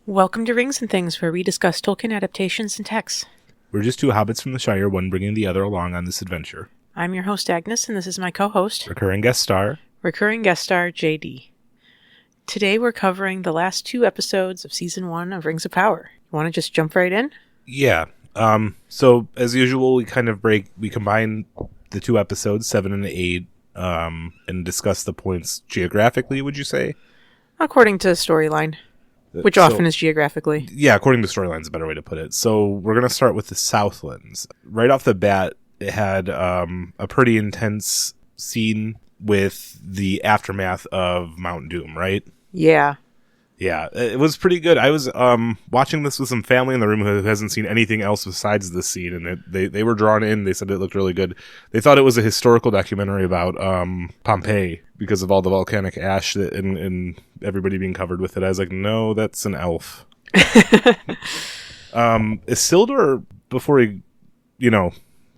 Welcome to Rings and Things, where we discuss Tolkien adaptations and texts. We're just two hobbits from the Shire, one bringing the other along on this adventure. I'm your host, Agnes, and this is my co-host, Recurring guest star, JD. Today we're covering the last two episodes of Season 1 of Rings of Power. You want to just jump right in? Yeah. So, as usual, we combine the two episodes, 7 and 8, and discuss the points geographically, would you say? According to storyline. Which often is geographically. Yeah, according to storyline is a better way to put it. So we're going to start with the Southlands. Right off the bat, it had a pretty intense scene with the aftermath of Mount Doom, right? Yeah. Yeah, it was pretty good. I was watching this with some family in the room who hasn't seen anything else besides this scene, and they were drawn in. They said it looked really good. They thought it was a historical documentary about Pompeii because of all the volcanic ash and everybody being covered with it. I was like, no, that's an elf. Isildur, before he,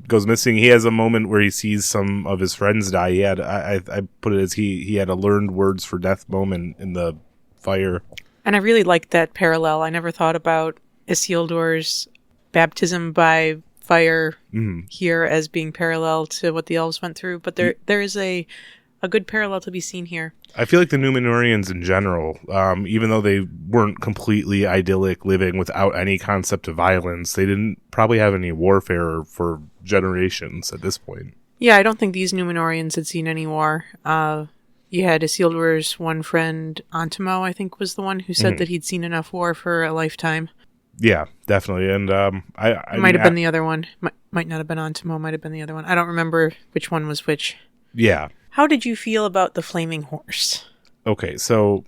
goes missing, he has a moment where he sees some of his friends die. He had, I put it as he had a learned words for death moment in the fire. And I really liked that parallel. I never thought about Isildur's baptism by fire here as being parallel to what the elves went through, but there is a good parallel to be seen here. I feel like the Númenóreans in general, even though they weren't completely idyllic living without any concept of violence, they didn't probably have any warfare for generations at this point. Yeah, I don't think these Númenóreans had seen any war. You had Isildur's one friend, Antimo, I think was the one who said that he'd seen enough war for a lifetime. Yeah, definitely. And I might have been the other one. Might not have been Antimo, might have been the other one. I don't remember which one was which. Yeah. How did you feel about the flaming horse? Okay, so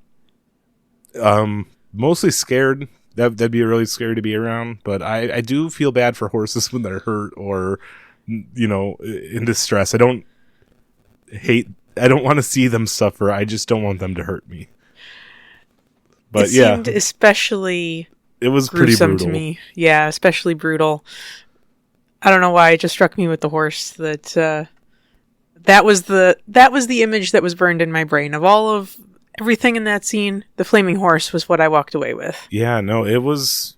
mostly scared. That'd be really scary to be around, but I do feel bad for horses when they're hurt or, in distress. I don't want to see them suffer. I just don't want them to hurt me. But it seemed especially it was gruesome pretty brutal to me. Yeah, especially brutal. I don't know why it just struck me with the horse that was the image that was burned in my brain of all of everything in that scene. The flaming horse was what I walked away with. Yeah, no, it was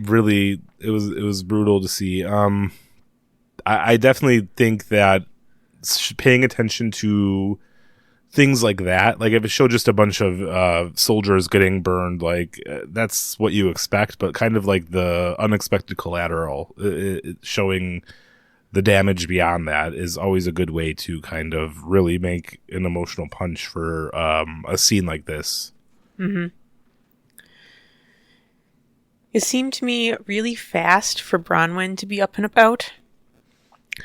really it was brutal to see. I definitely think that paying attention to things like that, like if it showed just a bunch of soldiers getting burned, like that's what you expect, but kind of like the unexpected collateral, showing the damage beyond that is always a good way to kind of really make an emotional punch for a scene like this. Mm-hmm. It seemed to me really fast for Bronwyn to be up and about.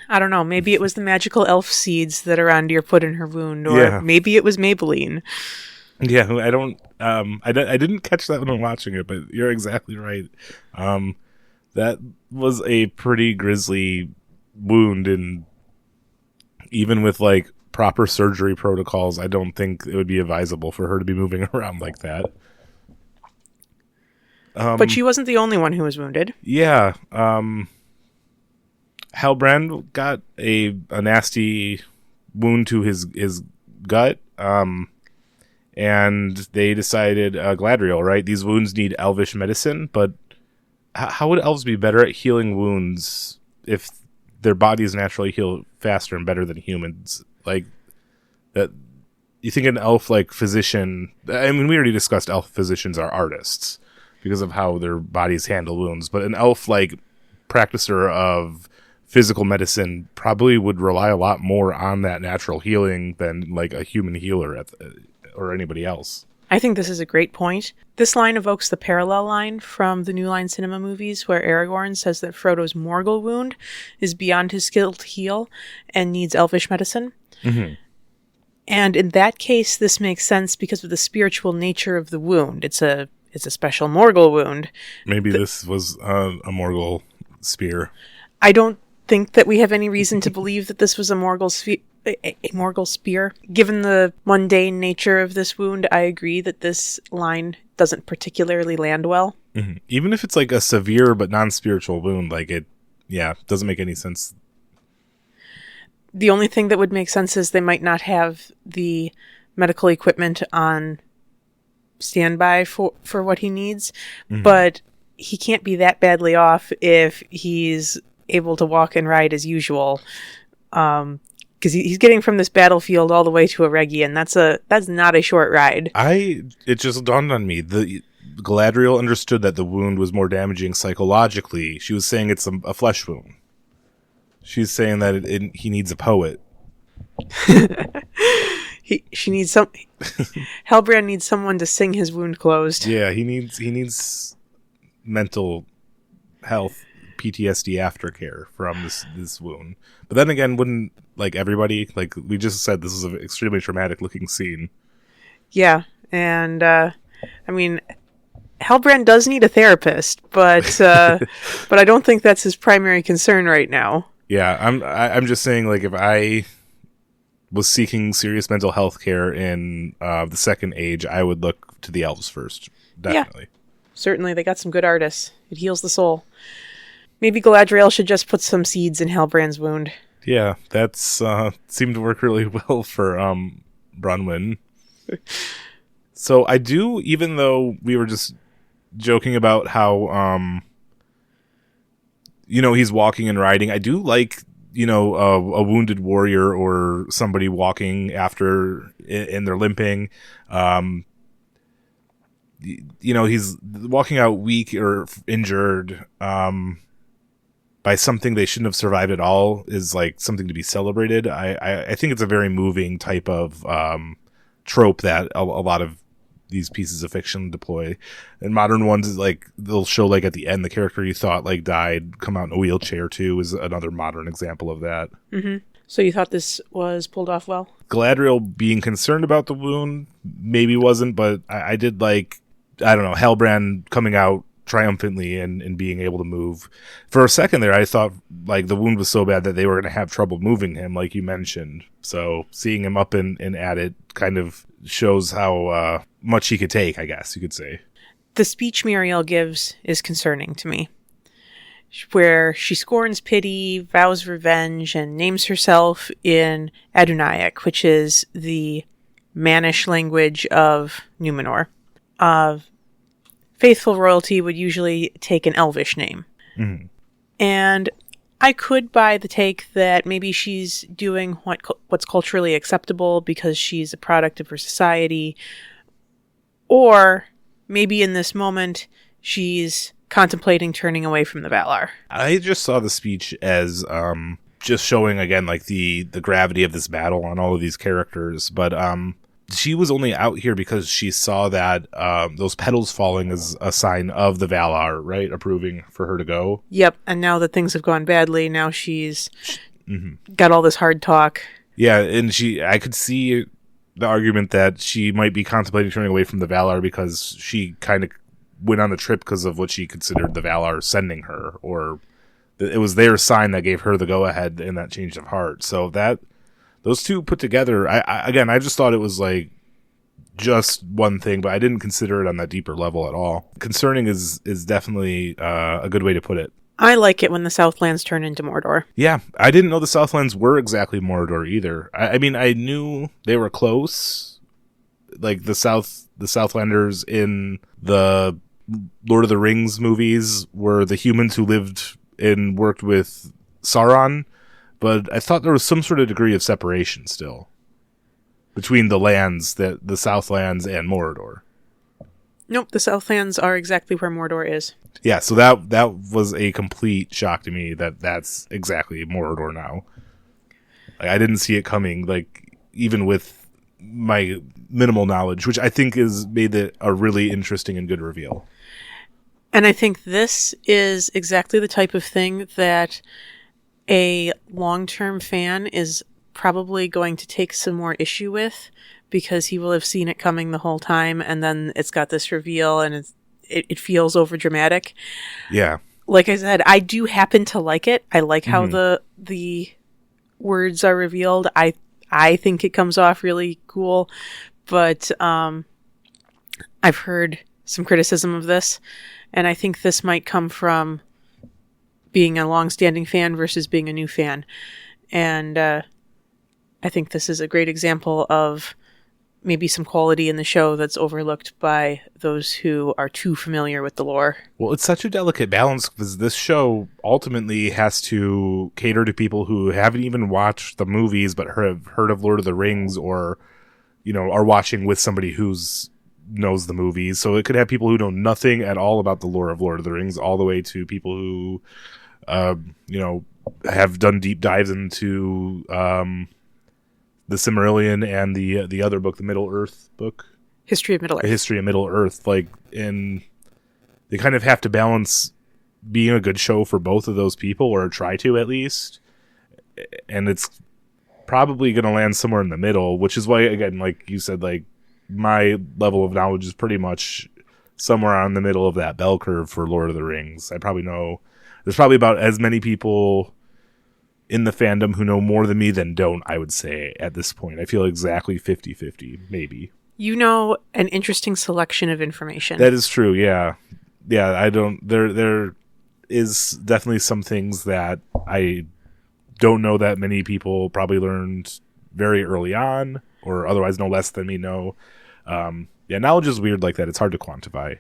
I don't know, maybe it was the magical elf seeds that Arondir put in her wound, or maybe it was Maybelline. Yeah, I didn't catch that when I'm watching it, but you're exactly right. That was a pretty grisly wound, and even with like proper surgery protocols, I don't think it would be advisable for her to be moving around like that. But she wasn't the only one who was wounded. Yeah. Halbrand got a nasty wound to his gut, and they decided Gladriel, right? These wounds need elvish medicine, but how would elves be better at healing wounds if their bodies naturally heal faster and better than humans? Like that, you think an elf like physician? I mean, we already discussed elf physicians are artists because of how their bodies handle wounds, but an elf like practicer of physical medicine probably would rely a lot more on that natural healing than like a human healer or anybody else. I think this is a great point. This line evokes the parallel line from the New Line Cinema movies where Aragorn says that Frodo's Morgul wound is beyond his skill to heal and needs elvish medicine. Mm-hmm. And in that case, this makes sense because of the spiritual nature of the wound. It's a special Morgul wound. Maybe this was a Morgul spear. I don't think that we have any reason to believe that this was a Morgul spear. Given the mundane nature of this wound, I agree that this line doesn't particularly land well. Mm-hmm. Even if it's like a severe but non-spiritual wound, like it doesn't make any sense. The only thing that would make sense is they might not have the medical equipment on standby for what he needs, but he can't be that badly off if he's able to walk and ride as usual. Because he's getting from this battlefield all the way to Eregion. That's not a short ride. It just dawned on me. The Galadriel understood that the wound was more damaging psychologically. She was saying it's a flesh wound. She's saying that he needs a poet. She needs some. Halbrand needs someone to sing his wound closed. Yeah, he needs mental health, PTSD aftercare from this wound. But then again, wouldn't like everybody, like we just said, this is an extremely traumatic looking scene. Yeah, and I mean, Halbrand does need a therapist, but I don't think that's his primary concern right now. Yeah, I'm just saying, like, if I was seeking serious mental health care in the Second Age, I would look to the elves first. Definitely. Yeah, certainly, they got some good artists. It heals the soul. Maybe Galadriel should just put some seeds in Halbrand's wound. Yeah, that's seemed to work really well for Bronwyn. So I do, even though we were just joking about how he's walking and riding, I do like a wounded warrior or somebody walking after and they're limping. He's walking out weak or injured by something they shouldn't have survived at all is like something to be celebrated. I think it's a very moving type of trope that a lot of these pieces of fiction deploy. And modern ones, like they'll show like at the end the character you thought like died come out in a wheelchair too, is another modern example of that. Mm-hmm. So you thought this was pulled off well? Galadriel being concerned about the wound maybe wasn't, but I did like, I don't know, Halbrand coming out triumphantly and being able to move. For a second there, I thought like the wound was so bad that they were going to have trouble moving him, like you mentioned. So seeing him up and at it kind of shows how much he could take, I guess you could say. The speech Muriel gives is concerning to me, where she scorns pity, vows revenge, and names herself in Adunaic, which is the Mannish language of Numenor. Faithful royalty would usually take an Elvish name. Mm-hmm. And I could buy the take that maybe she's doing what's culturally acceptable because she's a product of her society. Or maybe in this moment, she's contemplating turning away from the Valar. I just saw the speech as just showing, again, like the gravity of this battle on all of these characters. But she was only out here because she saw that those petals falling is a sign of the Valar, right? Approving for her to go. Yep, and now that things have gone badly, now she's got all this hard talk. Yeah, and I could see the argument that she might be contemplating turning away from the Valar because she kind of went on the trip because of what she considered the Valar sending her, or it was their sign that gave her the go-ahead in that change of heart. So that those two put together, I just thought it was like just one thing, but I didn't consider it on that deeper level at all. Concerning is definitely a good way to put it. I like it when the Southlands turn into Mordor. Yeah, I didn't know the Southlands were exactly Mordor either. I mean, I knew they were close. Like the Southlanders in the Lord of the Rings movies were the humans who lived and worked with Sauron, but I thought there was some sort of degree of separation still between the lands, the Southlands and Mordor. Nope, the Southlands are exactly where Mordor is. Yeah, so that was a complete shock to me that's exactly Mordor now. Like, I didn't see it coming, like, even with my minimal knowledge, which I think is made it a really interesting and good reveal. And I think this is exactly the type of thing that a long-term fan is probably going to take some more issue with, because he will have seen it coming the whole time, and then it's got this reveal, and it feels overdramatic. Yeah. Like I said, I do happen to like it. I like how the words are revealed. I think it comes off really cool, but I've heard some criticism of this, and I think this might come from being a long-standing fan versus being a new fan. And I think this is a great example of maybe some quality in the show that's overlooked by those who are too familiar with the lore. Well, it's such a delicate balance because this show ultimately has to cater to people who haven't even watched the movies but have heard of Lord of the Rings, or, are watching with somebody who's knows the movies. So it could have people who know nothing at all about the lore of Lord of the Rings, all the way to people who, have done deep dives into the Silmarillion and the other book, the Middle Earth book, History of Middle Earth. The History of Middle Earth. And they kind of have to balance being a good show for both of those people, or try to at least. And it's probably going to land somewhere in the middle, which is why, again, like you said, like my level of knowledge is pretty much somewhere on the middle of that bell curve for Lord of the Rings. I probably know there's probably about as many people in the fandom who know more than me than don't, I would say, at this point. I feel exactly 50-50, maybe. An interesting selection of information. That is true, yeah. Yeah, I don't... There is definitely some things that I don't know that many people probably learned very early on, or otherwise know less than me know. Knowledge is weird like that. It's hard to quantify.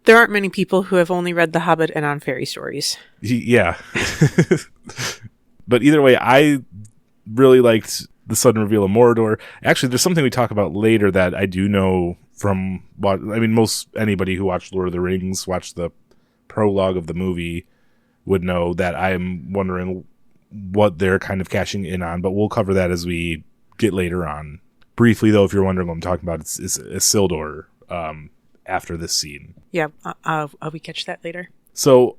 There aren't many people who have only read The Hobbit and on fairy stories. Yeah. But either way, I really liked the sudden reveal of Mordor. Actually, there's something we talk about later that I do know from what most anybody who watched Lord of the Rings, watched the prologue of the movie, would know that I'm wondering what they're kind of cashing in on, but we'll cover that as we get later on. Briefly, though, if you're wondering what I'm talking about, it's Isildur after this scene. Yeah, we catch that later. So,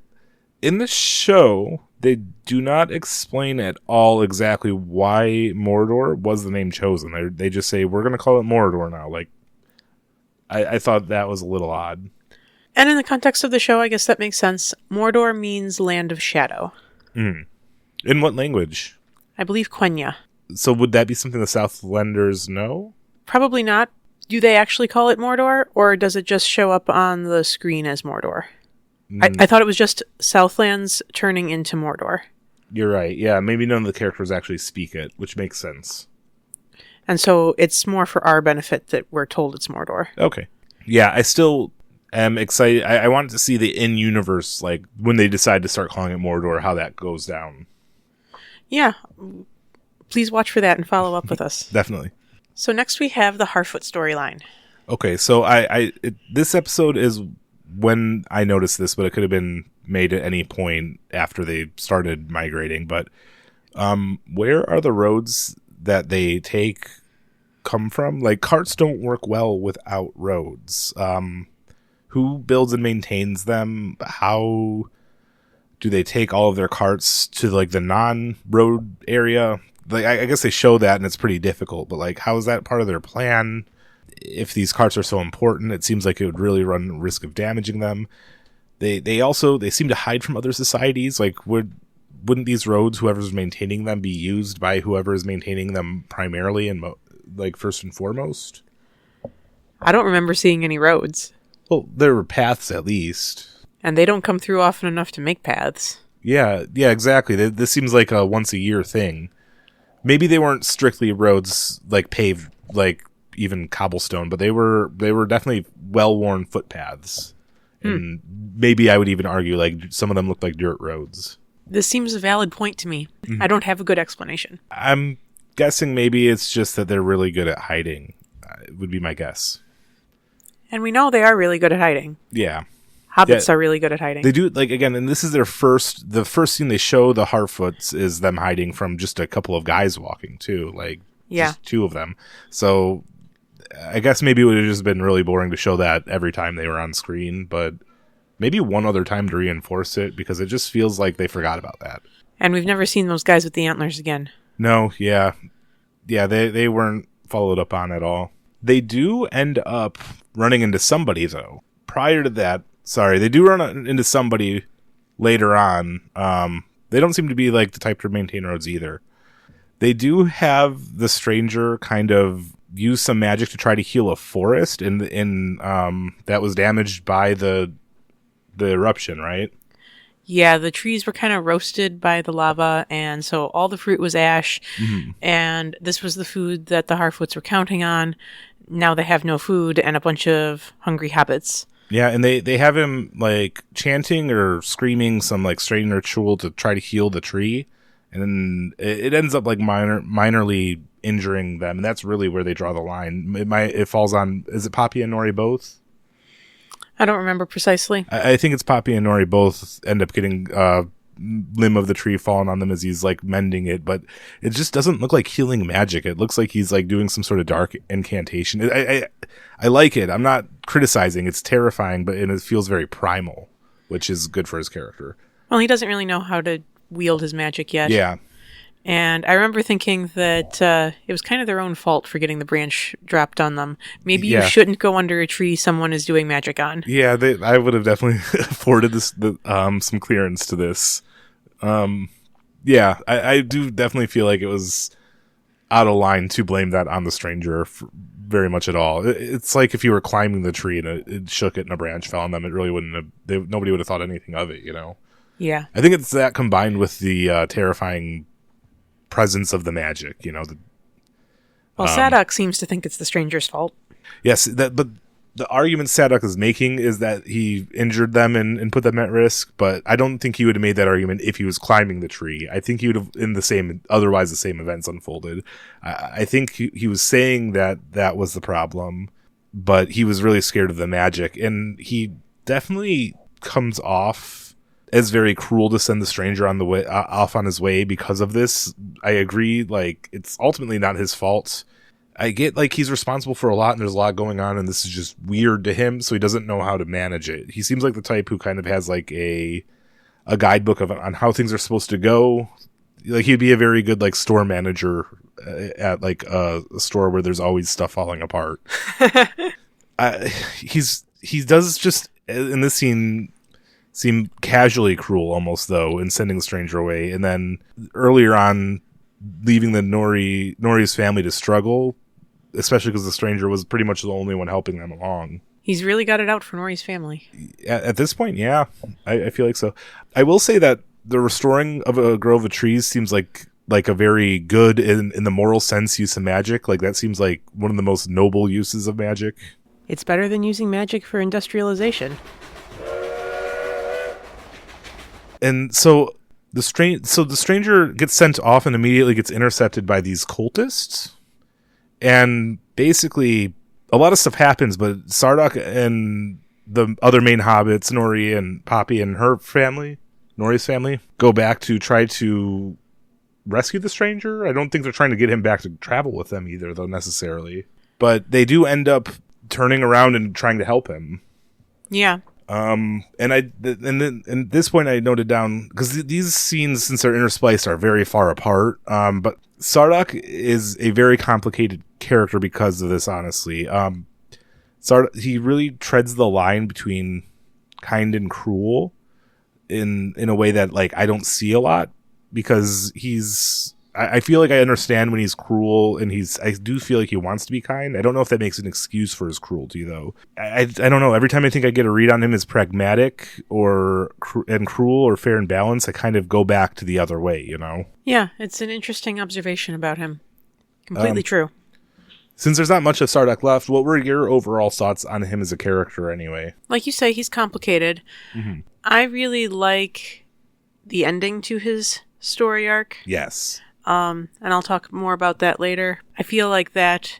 in the show, they do not explain at all exactly why Mordor was the name chosen. They just say, we're going to call it Mordor now. Like, I thought that was a little odd. And in the context of the show, I guess that makes sense. Mordor means Land of Shadow. Mm. In what language? I believe Quenya. So would that be something the Southlanders know? Probably not. Do they actually call it Mordor, or does it just show up on the screen as Mordor? I thought it was just Southlands turning into Mordor. You're right. Yeah, maybe none of the characters actually speak it, which makes sense. And so it's more for our benefit that we're told it's Mordor. Okay. Yeah, I still am excited. I wanted to see the in-universe, like, when they decide to start calling it Mordor, how that goes down. Yeah. Please watch for that and follow up with us. Definitely. So next we have the Harfoot storyline. Okay, so this episode is when I noticed this, but it could have been made at any point after they started migrating. But where are the roads that they take come from? Like, carts don't work well without roads. Who builds and maintains them? How do they take all of their carts to, like, the non-road area? Like, I guess they show that, and it's pretty difficult. But, like, how is that part of their plan? If these carts are so important, it seems like it would really run risk of damaging them. They seem to hide from other societies. Like, wouldn't these roads, whoever's maintaining them, be used by whoever is maintaining them primarily and first and foremost? I don't remember seeing any roads. Well, there were paths at least. And they don't come through often enough to make paths. Yeah, exactly. This seems like a once-a-year thing. Maybe they weren't strictly roads, like paved, like even cobblestone, but they were definitely well-worn footpaths. And maybe I would even argue, like, some of them looked like dirt roads. This seems a valid point to me. Mm-hmm. I don't have a good explanation. I'm guessing maybe it's just that they're really good at hiding, would be my guess. And we know they are really good at hiding. Yeah. Hobbits are really good at hiding. They do, like, again, and this is the first scene they show the Harfoots is them hiding from just a couple of guys walking, too. Like, just two of them. So, I guess maybe it would have just been really boring to show that every time they were on screen, but maybe one other time to reinforce it, because it just feels like they forgot about that. And we've never seen those guys with the antlers again. No, yeah. Yeah, they weren't followed up on at all. They do end up running into somebody, though. Prior to that, they do run into somebody later on. They don't seem to be, like, the type to maintain roads either. They do have the stranger kind of use some magic to try to heal a forest in that was damaged by the eruption, right? Yeah, the trees were kind of roasted by the lava, and so all the fruit was ash, and this was the food that the Harfoots were counting on. Now they have no food and a bunch of hungry hobbits. Yeah, and they have him like chanting or screaming some like strange ritual to try to heal the tree, and then it ends up like minorly injuring them, and that's really where they draw the line. It falls on, is it Poppy and Nori both? I don't remember precisely. I think it's Poppy and Nori both end up getting limb of the tree falling on them as he's like mending it, but it just doesn't look like healing magic. It looks like he's like doing some sort of dark incantation. I like it. I'm not criticizing. It's terrifying, but it feels very primal, which is good for his character. Well, he doesn't really know how to wield his magic yet. Yeah. And I remember thinking that it was kind of their own fault for getting the branch dropped on them. Maybe you shouldn't go under a tree someone is doing magic on. Yeah, I would have definitely afforded some clearance to this. Yeah, I do definitely feel like it was out of line to blame that on the stranger very much at all. It's like if you were climbing the tree and it shook it and a branch fell on them, it really wouldn't have, nobody would have thought anything of it, you know? Yeah. I think it's that combined with the terrifying presence of the magic, you know. Well, Sadok seems to think it's the stranger's fault. Yes, but the argument Sadok is making is that he injured them and put them at risk, but I don't think he would have made that argument if he was climbing the tree. I think he would have, otherwise the same events unfolded. I think he was saying that was the problem, but he was really scared of the magic, and he definitely comes off as very cruel to send the stranger on the way off on his way because of this. I agree, like, it's ultimately not his fault. I get like he's responsible for a lot and there's a lot going on and this is just weird to him, so he doesn't know how to manage it. He seems like the type who kind of has like a guidebook on how things are supposed to go. Like he'd be a very good like store manager at like a store where there's always stuff falling apart. He does just in this scene seem casually cruel almost, though, in sending the stranger away, and then earlier on leaving the Nori's family to struggle, especially because the stranger was pretty much the only one helping them along. He's really got it out for Nori's family. At this point, yeah, I feel like so. I will say that the restoring of a grove of trees seems like a very good in the moral sense use of magic. Like that seems like one of the most noble uses of magic. It's better than using magic for industrialization. And so the stranger gets sent off and immediately gets intercepted by these cultists. And basically, a lot of stuff happens, but Sardok and the other main hobbits, Nori and Poppy and her family, Nori's family, go back to try to rescue the stranger. I don't think they're trying to get him back to travel with them either, though, necessarily. But they do end up turning around and trying to help him. Yeah. And at this point I noted down, because these scenes, since they're interspliced, are very far apart. But Sardok is a very complicated character because of this, honestly. He really treads the line between kind and cruel in a way that like I don't see a lot, because I feel like I understand when he's cruel, and I do feel like he wants to be kind. I don't know if that makes an excuse for his cruelty, though. I don't know. Every time I think I get a read on him as pragmatic and cruel or fair and balanced, I kind of go back to the other way, you know? Yeah, it's an interesting observation about him. Completely true. Since there's not much of Sardok left, what were your overall thoughts on him as a character anyway? Like you say, he's complicated. Mm-hmm. I really like the ending to his story arc. Yes. And I'll talk more about that later. I feel like that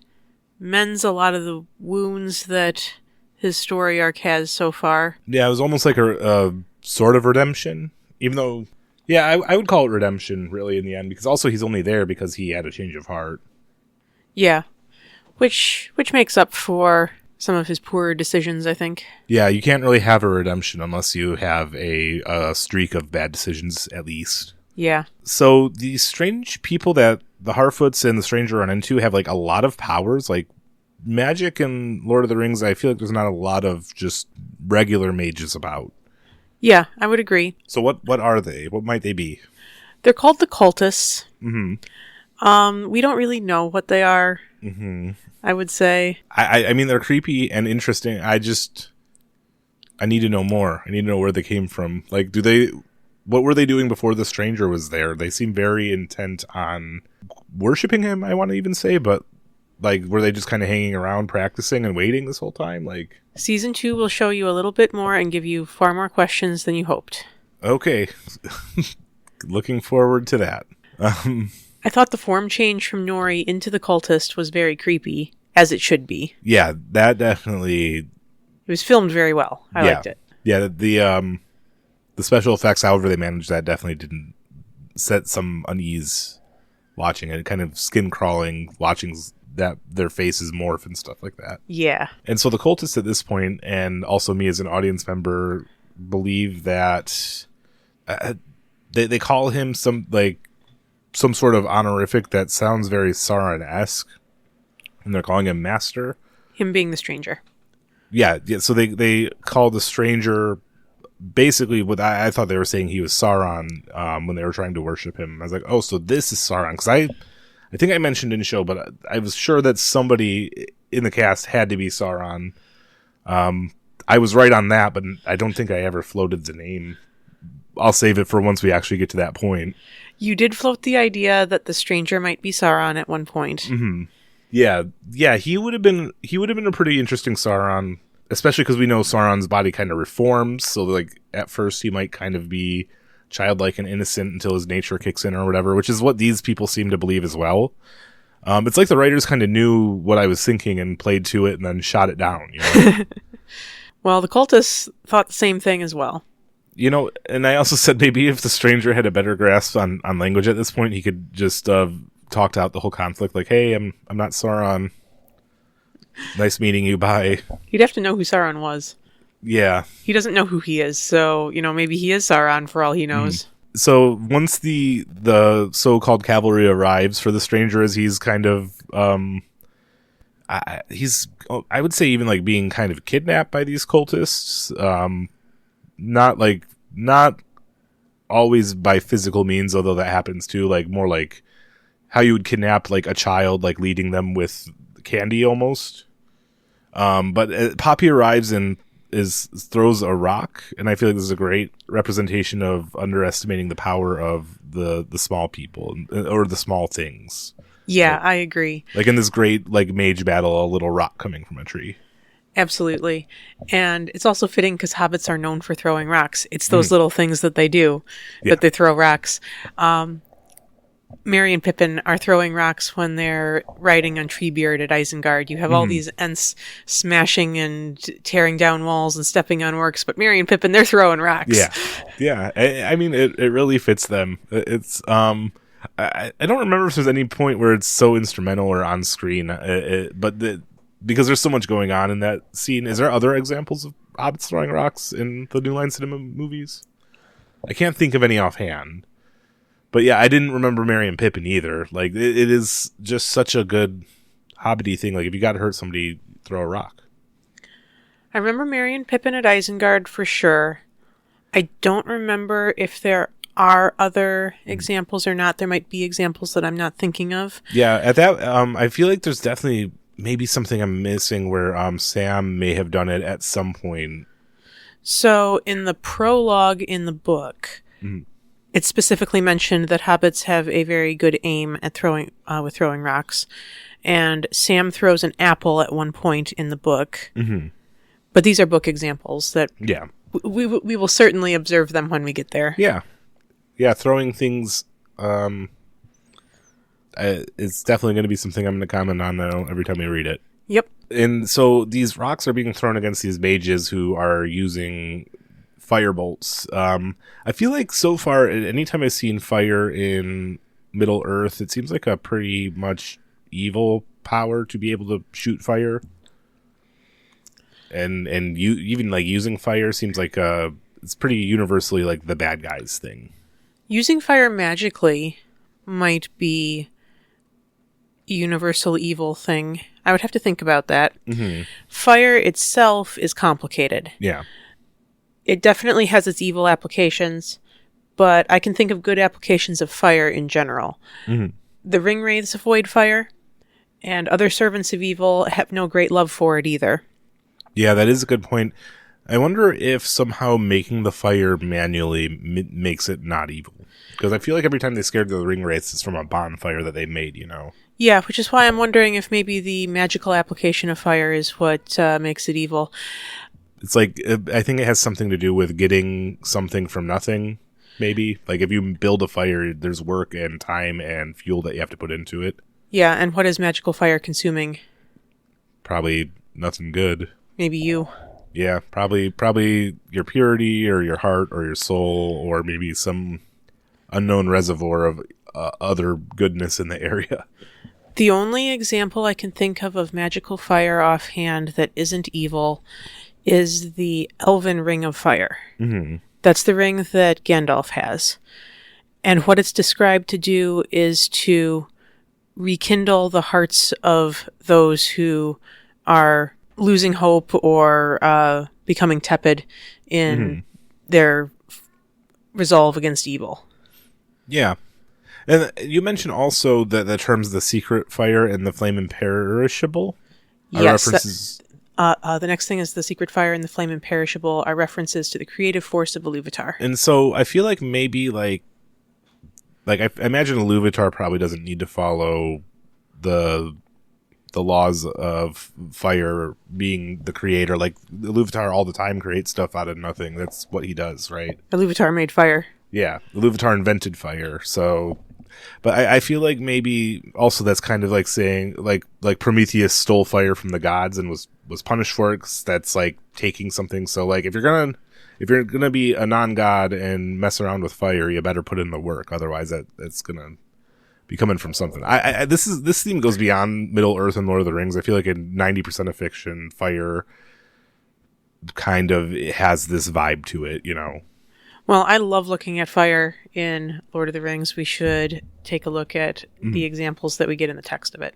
mends a lot of the wounds that his story arc has so far. Yeah, it was almost like a sort of redemption, even though, yeah, I would call it redemption, really, in the end, because also he's only there because he had a change of heart. Yeah, which makes up for some of his poorer decisions, I think. Yeah, you can't really have a redemption unless you have a streak of bad decisions, at least. Yeah. So these strange people that the Harfoots and the stranger run into have like a lot of powers, like magic and Lord of the Rings. I feel like there's not a lot of just regular mages about. Yeah, I would agree. So what are they? What might they be? They're called the cultists. Mm-hmm. We don't really know what they are. Mm-hmm. I would say. I mean, they're creepy and interesting. I need to know more. I need to know where they came from. Like, do they what were they doing before the stranger was there? They seem very intent on worshiping him, I want to even say, but like, were they just kind of hanging around practicing and waiting this whole time? Like, Season 2 will show you a little bit more and give you far more questions than you hoped. Okay. Looking forward to that. I thought the form change from Nori into the cultist was very creepy, as it should be. Yeah, that definitely... It was filmed very well. I liked it. Yeah, the special effects, however they managed that, definitely didn't set some unease watching it. Kind of skin crawling, watching that their faces morph and stuff like that. Yeah. And so the cultists at this point, and also me as an audience member, believe that they call him some sort of honorific that sounds very Sauron-esque, and they're calling him Master. Him being the stranger. Yeah. So they call the stranger basically what I thought they were saying he was Sauron when they were trying to worship him. I was like, oh, so this is Sauron, because I think I mentioned in the show, but I was sure that somebody in the cast had to be Sauron. I was right on that, but I don't think I ever floated the name. I'll save it for once we actually get to that point. You did float the idea that the stranger might be Sauron at one point. Mm-hmm. Yeah, he would have been a pretty interesting Sauron, especially because we know Sauron's body kind of reforms. So like at first he might kind of be childlike and innocent until his nature kicks in or whatever, which is what these people seem to believe as well. It's like the writers kind of knew what I was thinking and played to it and then shot it down. You know? Well, the cultists thought the same thing as well. You know, and I also said maybe if the stranger had a better grasp on language at this point, he could just talked out the whole conflict, like, hey, I'm not Sauron. Nice meeting you, bye. He'd have to know who Sauron was. Yeah. He doesn't know who he is, so, maybe he is Sauron for all he knows. So once the so-called cavalry arrives for the stranger, as he's kind of, I would say even like being kind of kidnapped by these cultists, not always by physical means, although that happens too, like more like how you would kidnap like a child, like leading them with candy almost. But Poppy arrives and throws a rock, and I feel like this is a great representation of underestimating the power of the small people or the small things. Yeah, I agree. Like in this great like mage battle, a little rock coming from a tree. Absolutely. And it's also fitting because hobbits are known for throwing rocks. It's those little things that they do, that they throw rocks. Merry and Pippin are throwing rocks when they're riding on Treebeard at Isengard. You have all these Ents smashing and tearing down walls and stepping on orcs, but Merry and Pippin, they're throwing rocks. Yeah. I mean, it really fits them. It's I don't remember if there's any point where it's so instrumental or on screen, because there's so much going on in that scene. Is there other examples of hobbits throwing rocks in the New Line Cinema movies? I can't think of any offhand. But yeah, I didn't remember Merry and Pippin either. Like, it is just such a good hobbity thing. Like, if you got to hurt somebody, throw a rock. I remember Merry and Pippin at Isengard for sure. I don't remember if there are other examples or not. There might be examples that I'm not thinking of. Yeah, at that, I feel like there's definitely maybe something I'm missing where Sam may have done it at some point. So in the prologue in the book, it specifically mentioned that hobbits have a very good aim at throwing rocks, and Sam throws an apple at one point in the book. But these are book examples that we will certainly observe them when we get there. Yeah, throwing things it's definitely going to be something I'm going to comment on now every time we read it. Yep. And so these rocks are being thrown against these mages who are using fire bolts. I feel like so far, anytime I've seen fire in Middle Earth, it seems like a pretty much evil power to be able to shoot fire. And you even like using fire seems like it's pretty universally like the bad guys thing. Using fire magically might be a universal evil thing. I would have to think about that. Fire itself is complicated. Yeah. It definitely has its evil applications, but I can think of good applications of fire in general. The Ringwraiths avoid fire, and other servants of evil have no great love for it either. Yeah, that is a good point. I wonder if somehow making the fire manually makes it not evil. Because I feel like every time they scared the Ringwraiths, it's from a bonfire that they made, you know? Yeah, which is why I'm wondering if maybe the magical application of fire is what makes it evil. It's like, I think it has something to do with getting something from nothing, maybe. Like, if you build a fire, there's work and time and fuel that you have to put into it. Yeah, and what is magical fire consuming? Probably nothing good. Maybe you. Yeah, probably your purity or your heart or your soul or maybe some unknown reservoir of other goodness in the area. The only example I can think of magical fire offhand that isn't evil is the Elven Ring of Fire. Mm-hmm. That's the ring that Gandalf has. And what it's described to do is to rekindle the hearts of those who are losing hope or becoming tepid in their resolve against evil. Yeah. And you mentioned also that the terms the secret fire and the flame imperishable are Yes. references. The next thing is the secret fire and the flame imperishable are references to the creative force of Iluvatar. And so I feel like maybe like I imagine Iluvatar probably doesn't need to follow the laws of fire being the creator. Like Iluvatar all the time creates stuff out of nothing. That's what he does, right? Iluvatar made fire. Yeah, Iluvatar invented fire. So, but I feel like maybe also that's kind of like saying like Prometheus stole fire from the gods and was punished for it. 'Cause that's like taking something. So like if you're gonna be a non-god and mess around with fire, you better put in the work. Otherwise, that's gonna be coming from something. This theme goes beyond Middle Earth and Lord of the Rings. I feel like in 90% of fiction, fire kind of has this vibe to it, you know. Well, I love looking at fire in Lord of the Rings. We should take a look at the examples that we get in the text of it.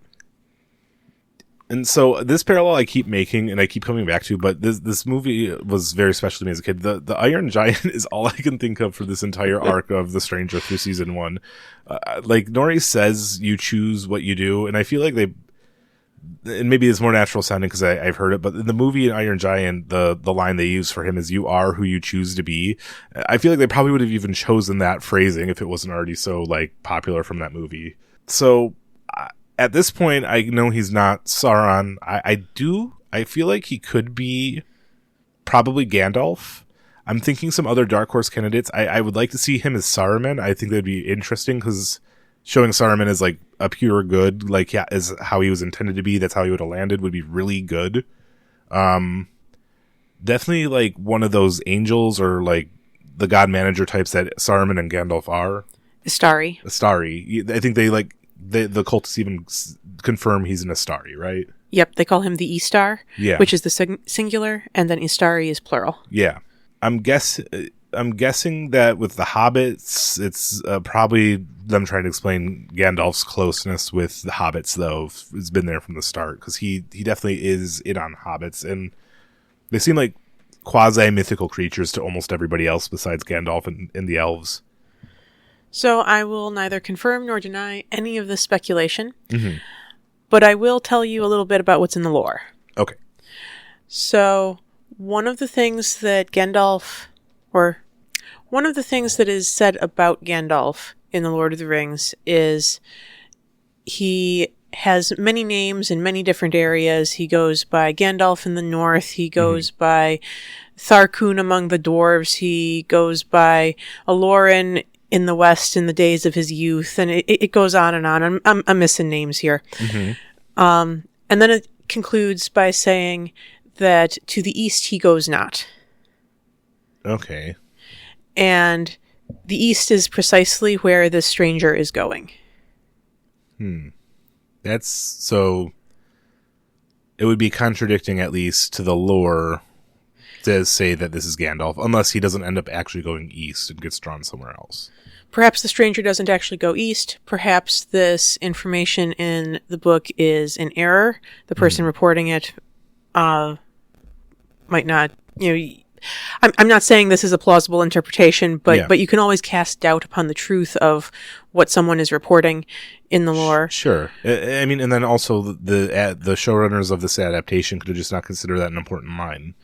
And so this parallel I keep making and I keep coming back to, but this movie was very special to me as a kid. The Iron Giant is all I can think of for this entire arc of The Stranger through season 1. Like Nori says, you choose what you do, and I feel like and maybe it's more natural sounding because I've heard it, but in the movie Iron Giant, the line they use for him is "You are who you choose to be." I feel like they probably would have even chosen that phrasing if it wasn't already so like popular from that movie. So at this point, I know he's not Sauron. I feel like he could be probably Gandalf. I'm thinking some other Dark Horse candidates. I would like to see him as Saruman. I think that'd be interesting because showing Saruman as like a pure good, like yeah, is how he was intended to be. That's how he would have landed. Would be really good. Definitely like one of those angels or like the god manager types that Saruman and Gandalf are. Astari. I think they like the cultists even confirm he's an Astari, right? Yep, they call him the Istar, Yeah. which is the singular, and then Istari is plural. Yeah, I'm guessing that with the hobbits, it's probably them trying to explain Gandalf's closeness with the hobbits, though. It's been there from the start, because he definitely is in on hobbits, and they seem like quasi-mythical creatures to almost everybody else besides Gandalf and the elves. So I will neither confirm nor deny any of this speculation, but I will tell you a little bit about what's in the lore. Okay. So one of the things that is said about Gandalf in The Lord of the Rings is he has many names in many different areas. He goes by Gandalf in the north. He goes by Tharkun among the dwarves. He goes by Aloran in the west in the days of his youth. And it goes on and on. I'm missing names here. And then it concludes by saying that to the east he goes not. Okay. And the east is precisely where this stranger is going. That's so. It would be contradicting, at least to the lore, to say that this is Gandalf, unless he doesn't end up actually going east and gets drawn somewhere else. Perhaps the stranger doesn't actually go east. Perhaps this information in the book is an error. The person reporting it might not, I'm not saying this is a plausible interpretation, but you can always cast doubt upon the truth of what someone is reporting in the lore. Sure. I mean, and then also the showrunners of this adaptation could have just not considered that an important line.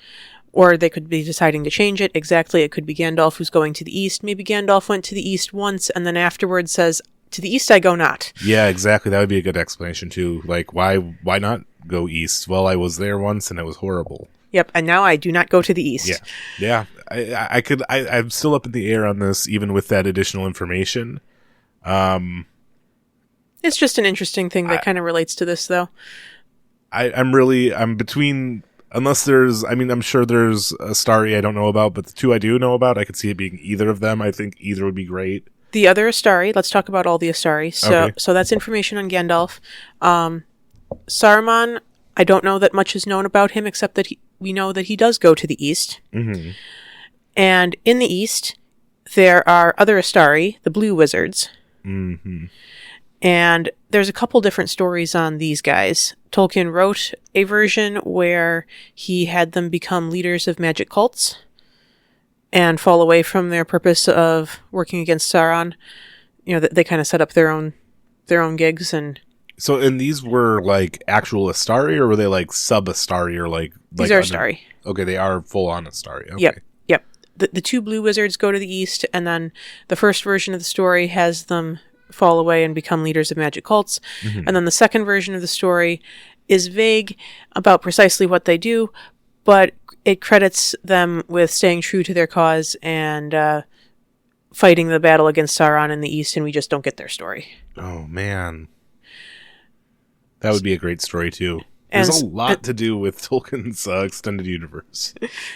Or they could be deciding to change it. Exactly. It could be Gandalf who's going to the east. Maybe Gandalf went to the east once and then afterwards says, to the east I go not. Yeah, exactly. That would be a good explanation too. Like, why not go east? Well, I was there once and it was horrible. Yep, and now I do not go to the east. Yeah. I'm still up in the air on this, even with that additional information. It's just an interesting thing that kind of relates to this, though. I'm between, unless I'm sure there's a Astari I don't know about, but the two I do know about, I could see it being either of them. I think either would be great. The other Astari, let's talk about all the Astari. So that's information on Gandalf. Saruman, I don't know that much is known about him, except that we know that he does go to the east. Mm-hmm. And in the east, there are other Astari, the Blue Wizards. Mm-hmm. And there's a couple different stories on these guys. Tolkien wrote a version where he had them become leaders of magic cults and fall away from their purpose of working against Sauron. You know, they kind of set up their own gigs. And these were like actual Astari, or were they like sub-Astari, or like these are Astari. Okay, they are full-on Astari. Okay. Yep. The two Blue Wizards go to the east, and then the first version of the story has them fall away and become leaders of magic cults. Mm-hmm. And then the second version of the story is vague about precisely what they do, but it credits them with staying true to their cause and fighting the battle against Sauron in the east, and we just don't get their story. Oh, man. That would be a great story, too. There's a lot to do with Tolkien's extended universe.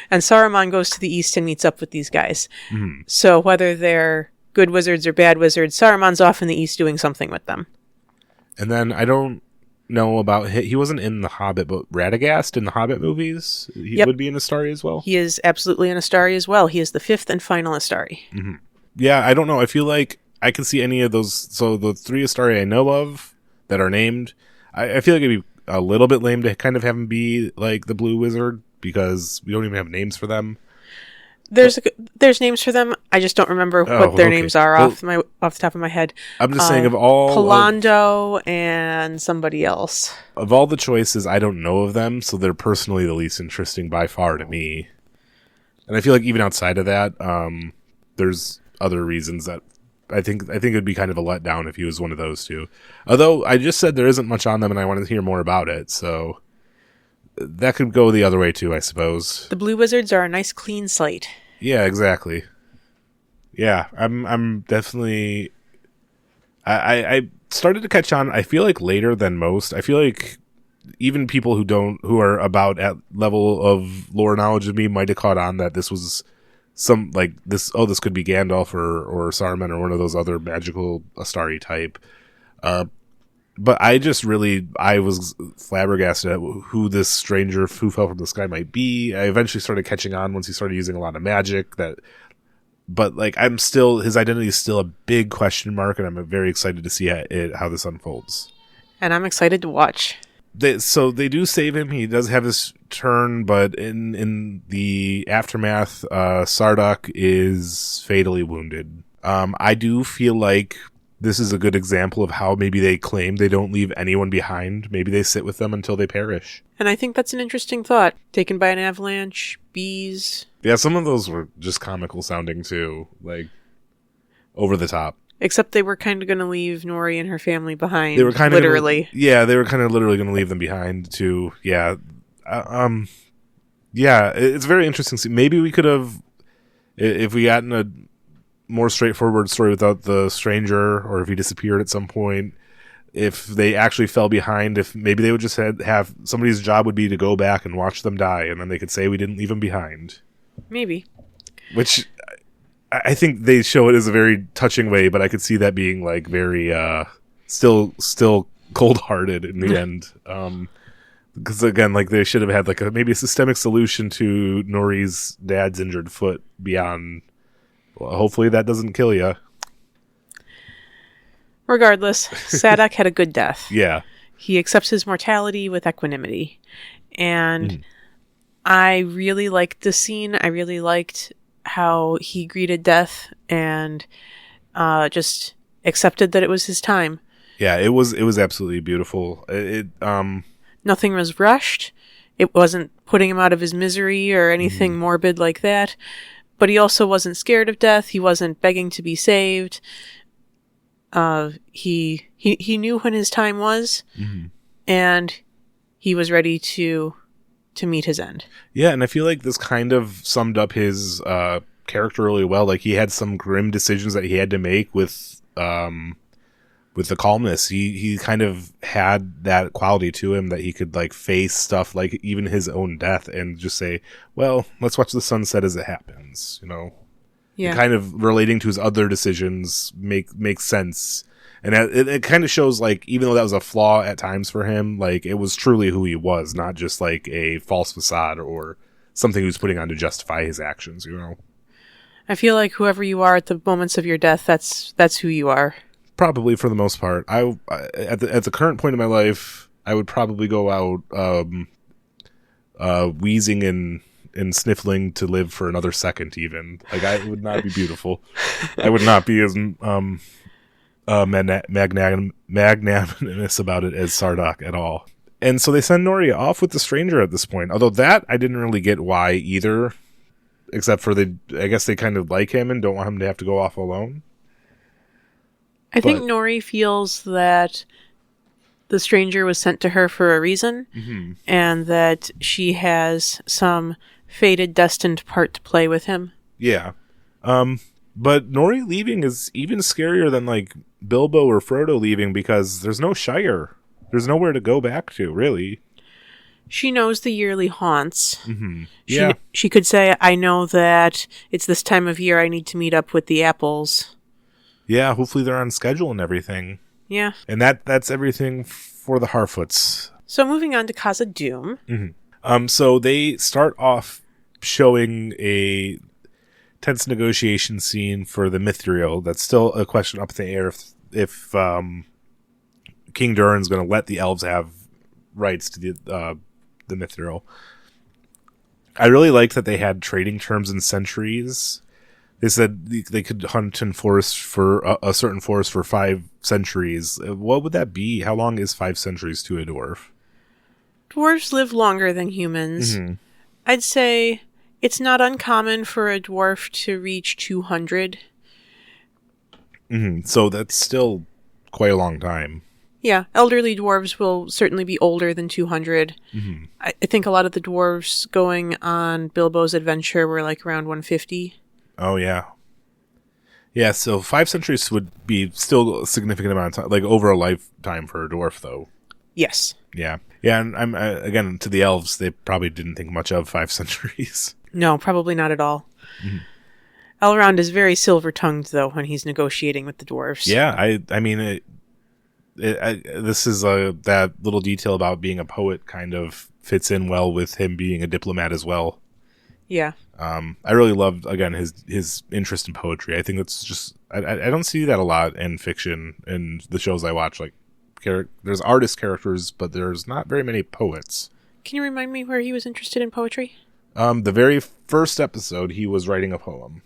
And Saruman goes to the east and meets up with these guys. Mm-hmm. So whether they're good wizards or bad wizards, Saruman's off in the east doing something with them. And then I don't know about... He wasn't in The Hobbit, but Radagast in the Hobbit movies? He would be an Astari as well? He is absolutely an Astari as well. He is the fifth and final Astari. Mm-hmm. Yeah, I don't know. I feel like I can see any of those... So the three Astari I know of that are named, I feel like it'd be a little bit lame to kind of have him be like the Blue Wizard, because we don't even have names for them. There's names for them. I just don't remember what their names are off the top of my head. I'm just saying, of all Palando and somebody else. Of all the choices, I don't know of them, so they're personally the least interesting by far to me. And I feel like even outside of that, there's other reasons that I think it would be kind of a letdown if he was one of those two. Although I just said there isn't much on them, and I wanted to hear more about it, so that could go the other way too, I suppose. The Blue Wizards are a nice clean slate. Yeah, exactly. Yeah, I'm definitely... I started to catch on, I feel like, later than most. I feel like even people who are about at level of lore knowledge of me might have caught on that this was some, like, this could be Gandalf or Saruman or one of those other magical Astari type. But I was flabbergasted at who this stranger who fell from the sky might be. I eventually started catching on once he started using a lot of magic. But like, his identity is still a big question mark, and I'm very excited to see how this unfolds. And I'm excited to watch. They do save him. He does have his turn, but in the aftermath, Sarduk is fatally wounded. I do feel like this is a good example of how maybe they claim they don't leave anyone behind. Maybe they sit with them until they perish. And I think that's an interesting thought. Taken by an avalanche, bees. Yeah, some of those were just comical sounding too, like over the top. Except they were kind of going to leave Nori and her family behind. They were kind literally. They were kind of literally going to leave them behind too. Yeah. Yeah, it's very interesting. Maybe we could have, if we gotten a more straightforward story without the stranger, or if he disappeared at some point, if they actually fell behind, if maybe they would just have somebody's job would be to go back and watch them die, and then they could say we didn't leave them behind. Maybe. Which I think they show it as a very touching way, but I could see that being like very still cold-hearted in the end. Because again, like, they should have had like maybe a systemic solution to Nori's dad's injured foot beyond. Well, hopefully that doesn't kill you. Regardless, Sadak had a good death. Yeah. He accepts his mortality with equanimity. And I really liked the scene. I really liked how he greeted death and just accepted that it was his time. Yeah, it was absolutely beautiful. Nothing was rushed. It wasn't putting him out of his misery or anything morbid like that. But he also wasn't scared of death. He wasn't begging to be saved. He knew when his time was, and he was ready to meet his end. Yeah, and I feel like this kind of summed up his character really well. Like, he had some grim decisions that he had to make with the calmness. He kind of had that quality to him that he could like face stuff like even his own death and just say, well, let's watch the sunset as it happens, you know. Yeah. And kind of relating to his other decisions makes sense. And it kind of shows, like, even though that was a flaw at times for him, like, it was truly who he was, not just like a false facade or something he was putting on to justify his actions, you know. I feel like whoever you are at the moments of your death, that's who you are. Probably for the most part. I at the current point in my life, I would probably go out wheezing and sniffling to live for another second. Even like I would not be beautiful. I would not be as magnanimous about it as Sardok at all. And so they send Nori off with the stranger at this point. Although that I didn't really get why either, except for I guess they kind of like him and don't want him to have to go off alone. I think Nori feels that the stranger was sent to her for a reason, and that she has some fated, destined part to play with him. Yeah. But Nori leaving is even scarier than, like, Bilbo or Frodo leaving because there's no Shire. There's nowhere to go back to, really. She knows the yearly haunts. Yeah. She could say, I know that it's this time of year I need to meet up with the apples. Yeah, hopefully they're on schedule and everything. Yeah. And that's everything for the Harfoots. So moving on to Khazad-dûm. So they start off showing a tense negotiation scene for the Mithril. That's still a question up in the air if King Durin's going to let the elves have rights to the Mithril. I really liked that they had trading terms and centuries. They said they could hunt in forest for a certain forest for 5 centuries. What would that be? How long is 5 centuries to a dwarf? Dwarves live longer than humans. I'd say it's not uncommon for a dwarf to reach 200. So that's still quite a long time. Yeah, elderly dwarves will certainly be older than 200. I think a lot of the dwarves going on Bilbo's adventure were like around 150. Oh, yeah. Yeah, so 5 centuries would be still a significant amount of time, like over a lifetime for a dwarf, though. Yes. Yeah. Yeah, and I'm again, to the elves, they probably didn't think much of 5 centuries. No, probably not at all. Elrond is very silver-tongued, though, when he's negotiating with the dwarves. Yeah, I mean, this is that little detail about being a poet kind of fits in well with him being a diplomat as well. Yeah. I really loved, again, his interest in poetry. I think that's just I don't see that a lot in fiction and the shows I watch. Like, there's artist characters, but there's not very many poets. Can you remind me where he was interested in poetry? The very first episode, he was writing a poem.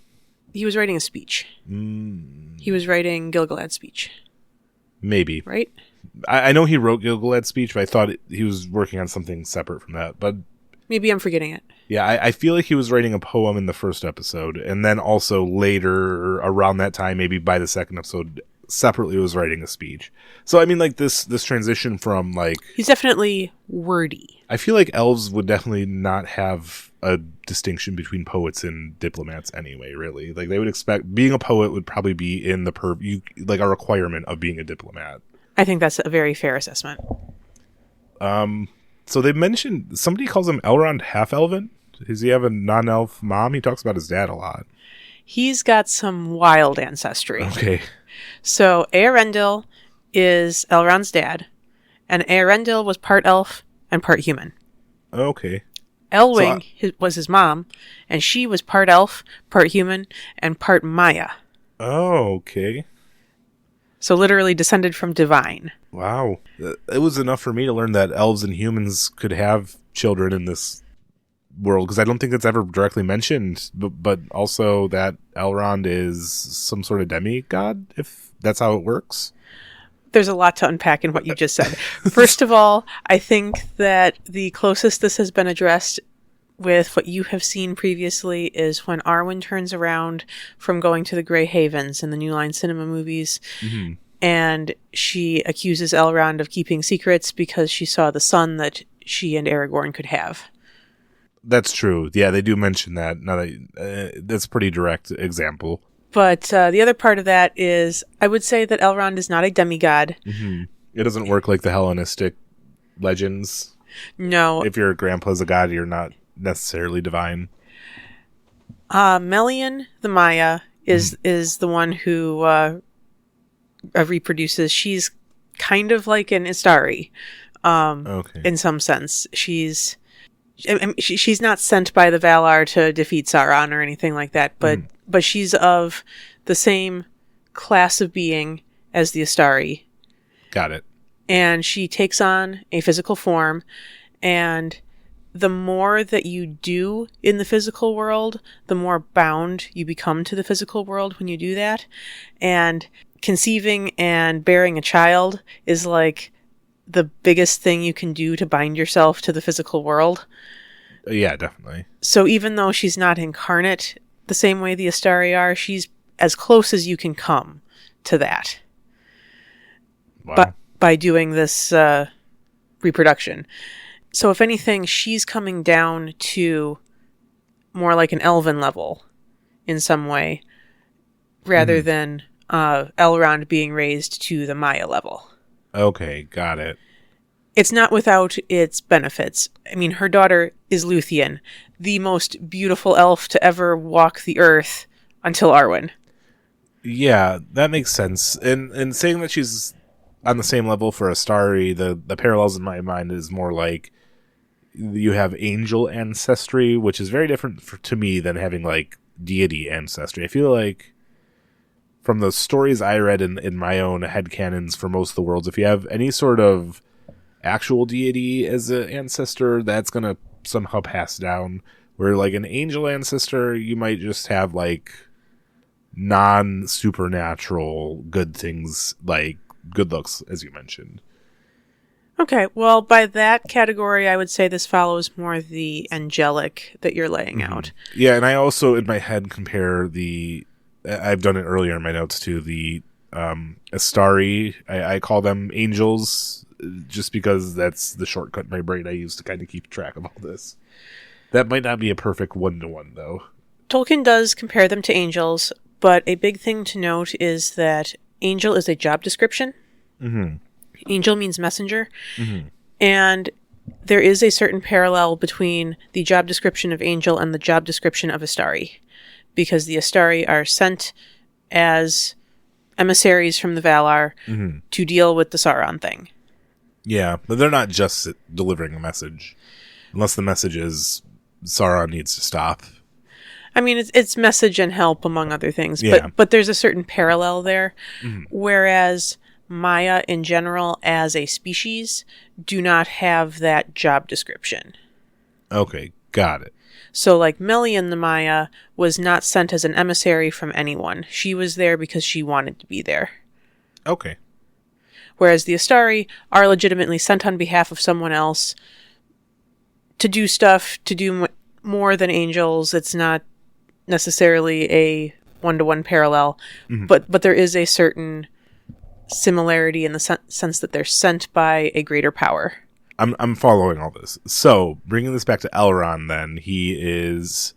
He was writing a speech. He was writing Gilgalad's speech. Maybe. Right? I know he wrote Gilgalad's speech, but I thought he was working on something separate from that. But maybe I'm forgetting it. Yeah, I feel like he was writing a poem in the first episode, and then also later, around that time, maybe by the second episode, separately was writing a speech. So, I mean, like, this transition from, like... He's definitely wordy. I feel like elves would definitely not have a distinction between poets and diplomats anyway, really. Like, they would expect... Being a poet would probably be in the like, a requirement of being a diplomat. I think that's a very fair assessment. So they mentioned... Somebody calls him Elrond half-elven? Does he have a non-elf mom? He talks about his dad a lot. He's got some wild ancestry. Okay. So Eärendil is Elrond's dad, and Eärendil was part elf and part human. Okay. Elwing was his mom, and she was part elf, part human, and part Maya. Oh, okay. So literally descended from divine. Wow. It was enough for me to learn that elves and humans could have children in this world, because I don't think it's ever directly mentioned, but also that Elrond is some sort of demigod, if that's how it works. There's a lot to unpack in what you just said. First of all, I think that the closest this has been addressed with what you have seen previously is when Arwen turns around from going to the Grey Havens in the New Line Cinema movies, and she accuses Elrond of keeping secrets because she saw the son that she and Aragorn could have. That's true. Yeah, they do mention that. Now that that's a pretty direct example. But the other part of that is, I would say that Elrond is not a demigod. It doesn't work like the Hellenistic legends. No. If your grandpa's a god, you're not necessarily divine. Melian, the Maya, is the one who reproduces. She's kind of like an Istari, in some sense. She's not sent by the Valar to defeat Sauron or anything like that, but she's of the same class of being as the Istari. Got it. And she takes on a physical form, and the more that you do in the physical world, the more bound you become to the physical world when you do that. And conceiving and bearing a child is like the biggest thing you can do to bind yourself to the physical world. Yeah, definitely. So even though she's not incarnate the same way the Astari are, she's as close as you can come to that. Wow. But by doing this reproduction. So if anything, she's coming down to more like an elven level in some way, rather than Elrond being raised to the Maya level. Okay, got it. It's not without its benefits. I mean, her daughter is Luthien, the most beautiful elf to ever walk the earth until Arwen. Yeah, that makes sense. And saying that she's on the same level for Astari, the parallels in my mind is more like you have angel ancestry, which is very different to me than having like deity ancestry. I feel like from the stories I read in my own headcanons for most of the worlds, if you have any sort of actual deity as an ancestor, that's going to somehow pass down. Where like an angel ancestor, you might just have like non-supernatural good things, like good looks, as you mentioned. Okay, well, by that category, I would say this follows more the angelic that you're laying out. Yeah, and I also, in my head, compare I've done it earlier in my notes too, the Astari, I call them angels, just because that's the shortcut in my brain I use to kind of keep track of all this. That might not be a perfect one-to-one, though. Tolkien does compare them to angels, but a big thing to note is that angel is a job description. Angel means messenger. And there is a certain parallel between the job description of angel and the job description of Astari, because the Astari are sent as emissaries from the Valar to deal with the Sauron thing. Yeah, but they're not just delivering a message, unless the message is Sauron needs to stop. I mean, it's message and help, among other things, yeah. but there's a certain parallel there, whereas Maya in general as a species do not have that job description. Okay, got it. So like Melian the Maya was not sent as an emissary from anyone. She was there because she wanted to be there. Okay. Whereas the Astari are legitimately sent on behalf of someone else to do stuff, to do more than angels. It's not necessarily a one-to-one parallel, but there is a certain similarity in the sense that they're sent by a greater power. I'm following all this. So, bringing this back to Elrond, then, he is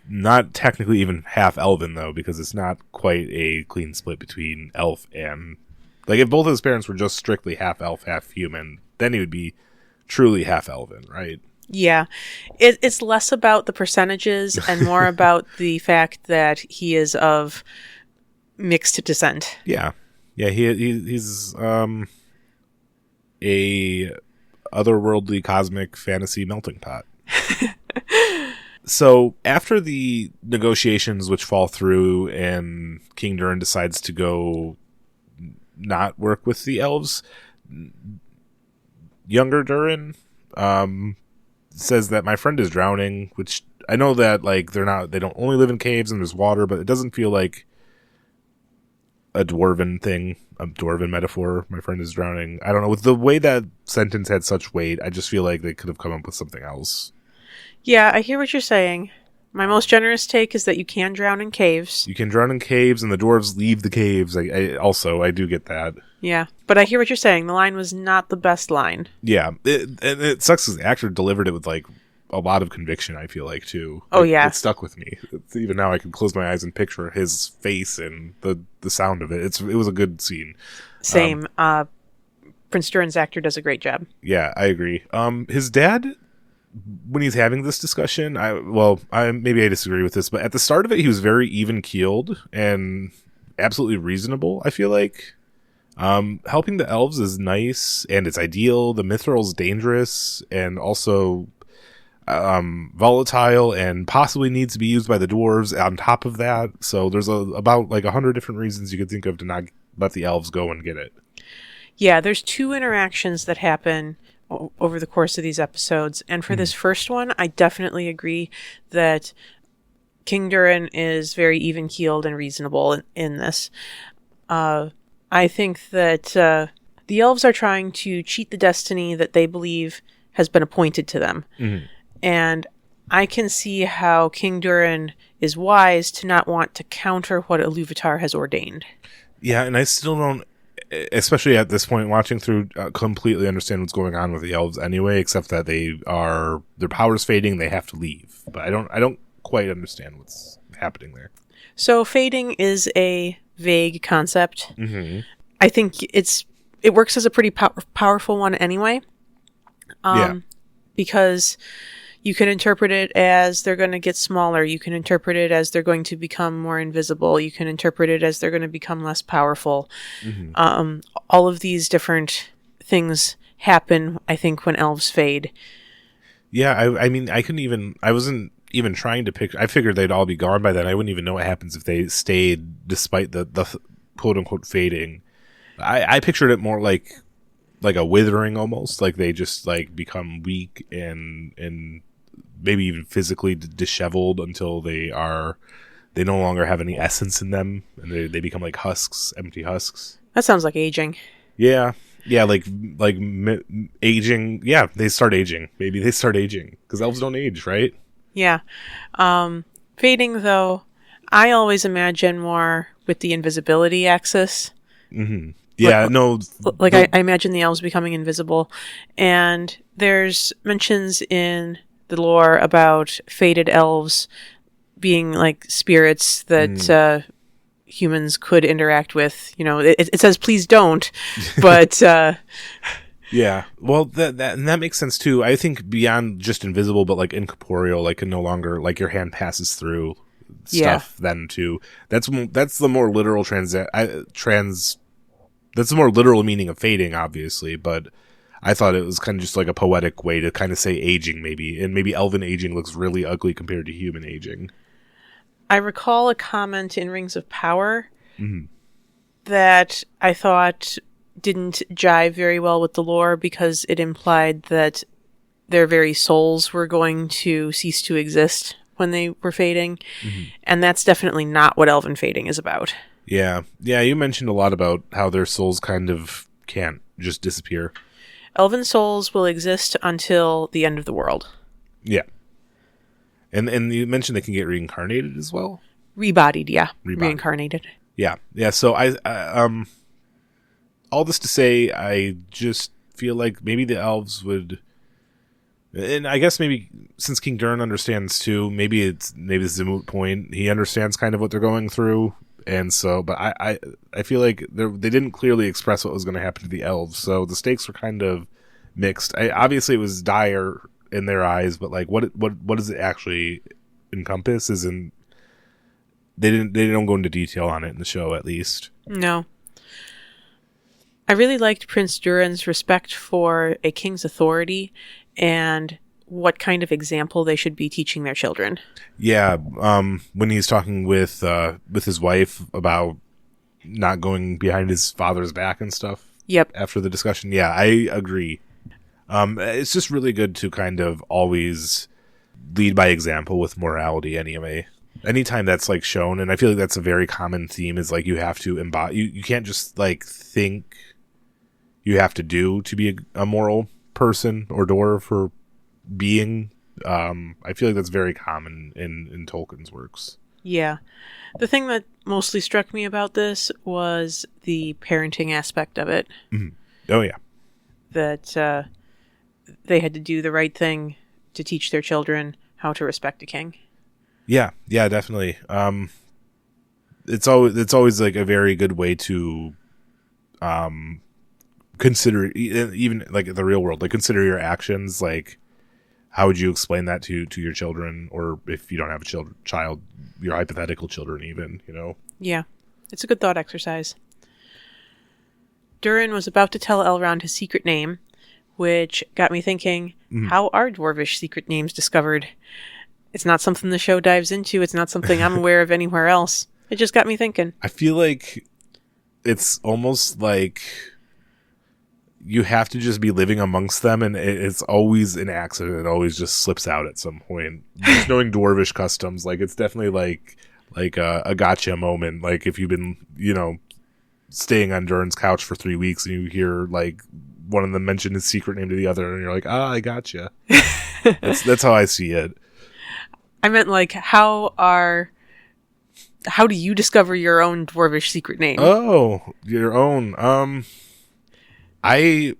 not technically even half elven, though, because it's not quite a clean split between elf and... Like, if both of his parents were just strictly half elf, half human, then he would be truly half elven, right? Yeah. It's less about the percentages and more about the fact that he is of mixed descent. Yeah. Yeah, he's a otherworldly cosmic fantasy melting pot. So after the negotiations which fall through and King Durin decides to go not work with the elves, younger Durin says that my friend is drowning, which I know that like they don't only live in caves and there's water, but it doesn't feel like a dwarven thing, a dwarven metaphor. My friend is drowning. I don't know. With the way that sentence had such weight, I just feel like they could have come up with something else. Yeah, I hear what you're saying. My most generous take is that you can drown in caves. You can drown in caves, and the dwarves leave the caves. I do get that. Yeah, but I hear what you're saying. The line was not the best line. Yeah, and it sucks because the actor delivered it with like a lot of conviction. I feel like too. Oh yeah, it stuck with me. Even now, I can close my eyes and picture his face and the sound of it. It was a good scene. Same. Prince Durin's actor does a great job. Yeah, I agree. His dad, when he's having this discussion, maybe I disagree with this, but at the start of it, he was very even keeled and absolutely reasonable. I feel like helping the elves is nice and it's ideal. The mithril's dangerous and also volatile and possibly needs to be used by the dwarves on top of that. So there's about like 100 different reasons you could think of to not let the elves go and get it. Yeah, there's 2 interactions that happen over the course of these episodes. And for this first one, I definitely agree that King Durin is very even-keeled and reasonable in this. I think that the elves are trying to cheat the destiny that they believe has been appointed to them. Mm-hmm. And I can see how King Durin is wise to not want to counter what Iluvatar has ordained. Yeah, and I still don't, especially at this point, watching through, completely understand what's going on with the elves anyway, except that their power's fading, they have to leave. But I don't quite understand what's happening there. So fading is a vague concept. Mm-hmm. I think it works as a pretty powerful one anyway. Because you can interpret it as they're going to get smaller. You can interpret it as they're going to become more invisible. You can interpret it as they're going to become less powerful. Mm-hmm. All of these different things happen, I think, when elves fade. Yeah, I wasn't even trying to picture. I figured they'd all be gone by then. I wouldn't even know what happens if they stayed despite the quote-unquote fading. I pictured it more like a withering almost, like they just like become weak and maybe even physically disheveled until they no longer have any essence in them and they become like husks, empty husks. That sounds like aging. Yeah, like aging. Yeah, they start aging. Maybe they start aging because elves don't age, right? Yeah. Fading though, I always imagine more with the invisibility axis. Mm-hmm. Yeah, I imagine the elves becoming invisible. And there's mentions in the lore about faded elves being like spirits that humans could interact with. You know, it says please don't, but yeah. Well, that makes sense too. I think beyond just invisible, but like incorporeal, like can no longer like your hand passes through stuff. Yeah. Then too. That's the more literal That's the more literal meaning of fading, obviously, but I thought it was kind of just like a poetic way to kind of say aging, maybe. And maybe elven aging looks really ugly compared to human aging. I recall a comment in Rings of Power that I thought didn't jive very well with the lore because it implied that their very souls were going to cease to exist when they were fading. Mm-hmm. And that's definitely not what elven fading is about. Yeah, you mentioned a lot about how their souls kind of can't just disappear. Elven souls will exist until the end of the world. Yeah. And you mentioned they can get reincarnated as well? Rebodied, yeah. Reincarnated. Yeah, so I all this to say, I just feel like maybe the elves would... And I guess maybe since King Durin understands too, maybe this is a moot point. He understands kind of what they're going through. And so, but I feel like they didn't clearly express what was going to happen to the elves, so the stakes were kind of mixed. Obviously, it was dire in their eyes, but like, what does it actually encompass? They don't go into detail on it in the show, at least. No. I really liked Prince Durin's respect for a king's authority and what kind of example they should be teaching their children. Yeah, when he's talking with his wife about not going behind his father's back and stuff. Yep. After the discussion, yeah, I agree. It's just really good to kind of always lead by example with morality anyway. Anytime that's like shown, and I feel like that's a very common theme, is like you have to embody. You can't just like think you have to do to be a moral person or dwarf or being I feel like that's very common in Tolkien's works. Yeah. The thing that mostly struck me about this was the parenting aspect of it. Mhm. Oh yeah. That they had to do the right thing to teach their children how to respect a king. Yeah, definitely. It's always like a very good way to consider, even like the real world, like consider your actions. Like, how would you explain that to your children, or if you don't have a child, your hypothetical children, even, you know? Yeah, it's a good thought exercise. Durin was about to tell Elrond his secret name, which got me thinking, how are dwarvish secret names discovered? It's not something the show dives into. It's not something I'm aware of anywhere else. It just got me thinking. I feel like it's almost like you have to just be living amongst them, and it's always an accident. It always just slips out at some point. Just knowing dwarvish customs, like, it's definitely like a gotcha moment. Like, if you've been, you know, staying on Durin's couch for 3 weeks and you hear like one of them mention his secret name to the other, and you're like, I gotcha. That's how I see it. I meant, like, how do you discover your own dwarvish secret name? Oh, your own. I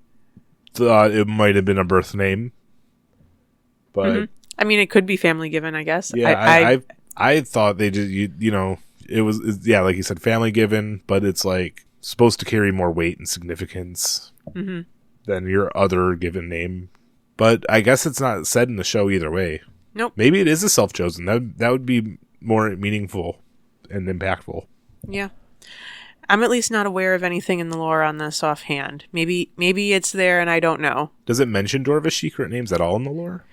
thought it might have been a birth name, but I mean, it could be family given, I guess. yeah, I thought they did. You know, yeah, like you said, family given, but it's like supposed to carry more weight and significance than your other given name. But I guess it's not said in the show either way. Nope. Maybe it is a self-chosen. That would be more meaningful and impactful. Yeah. I'm at least not aware of anything in the lore on this offhand. Maybe it's there and I don't know. Does it mention dwarvish secret names at all in the lore?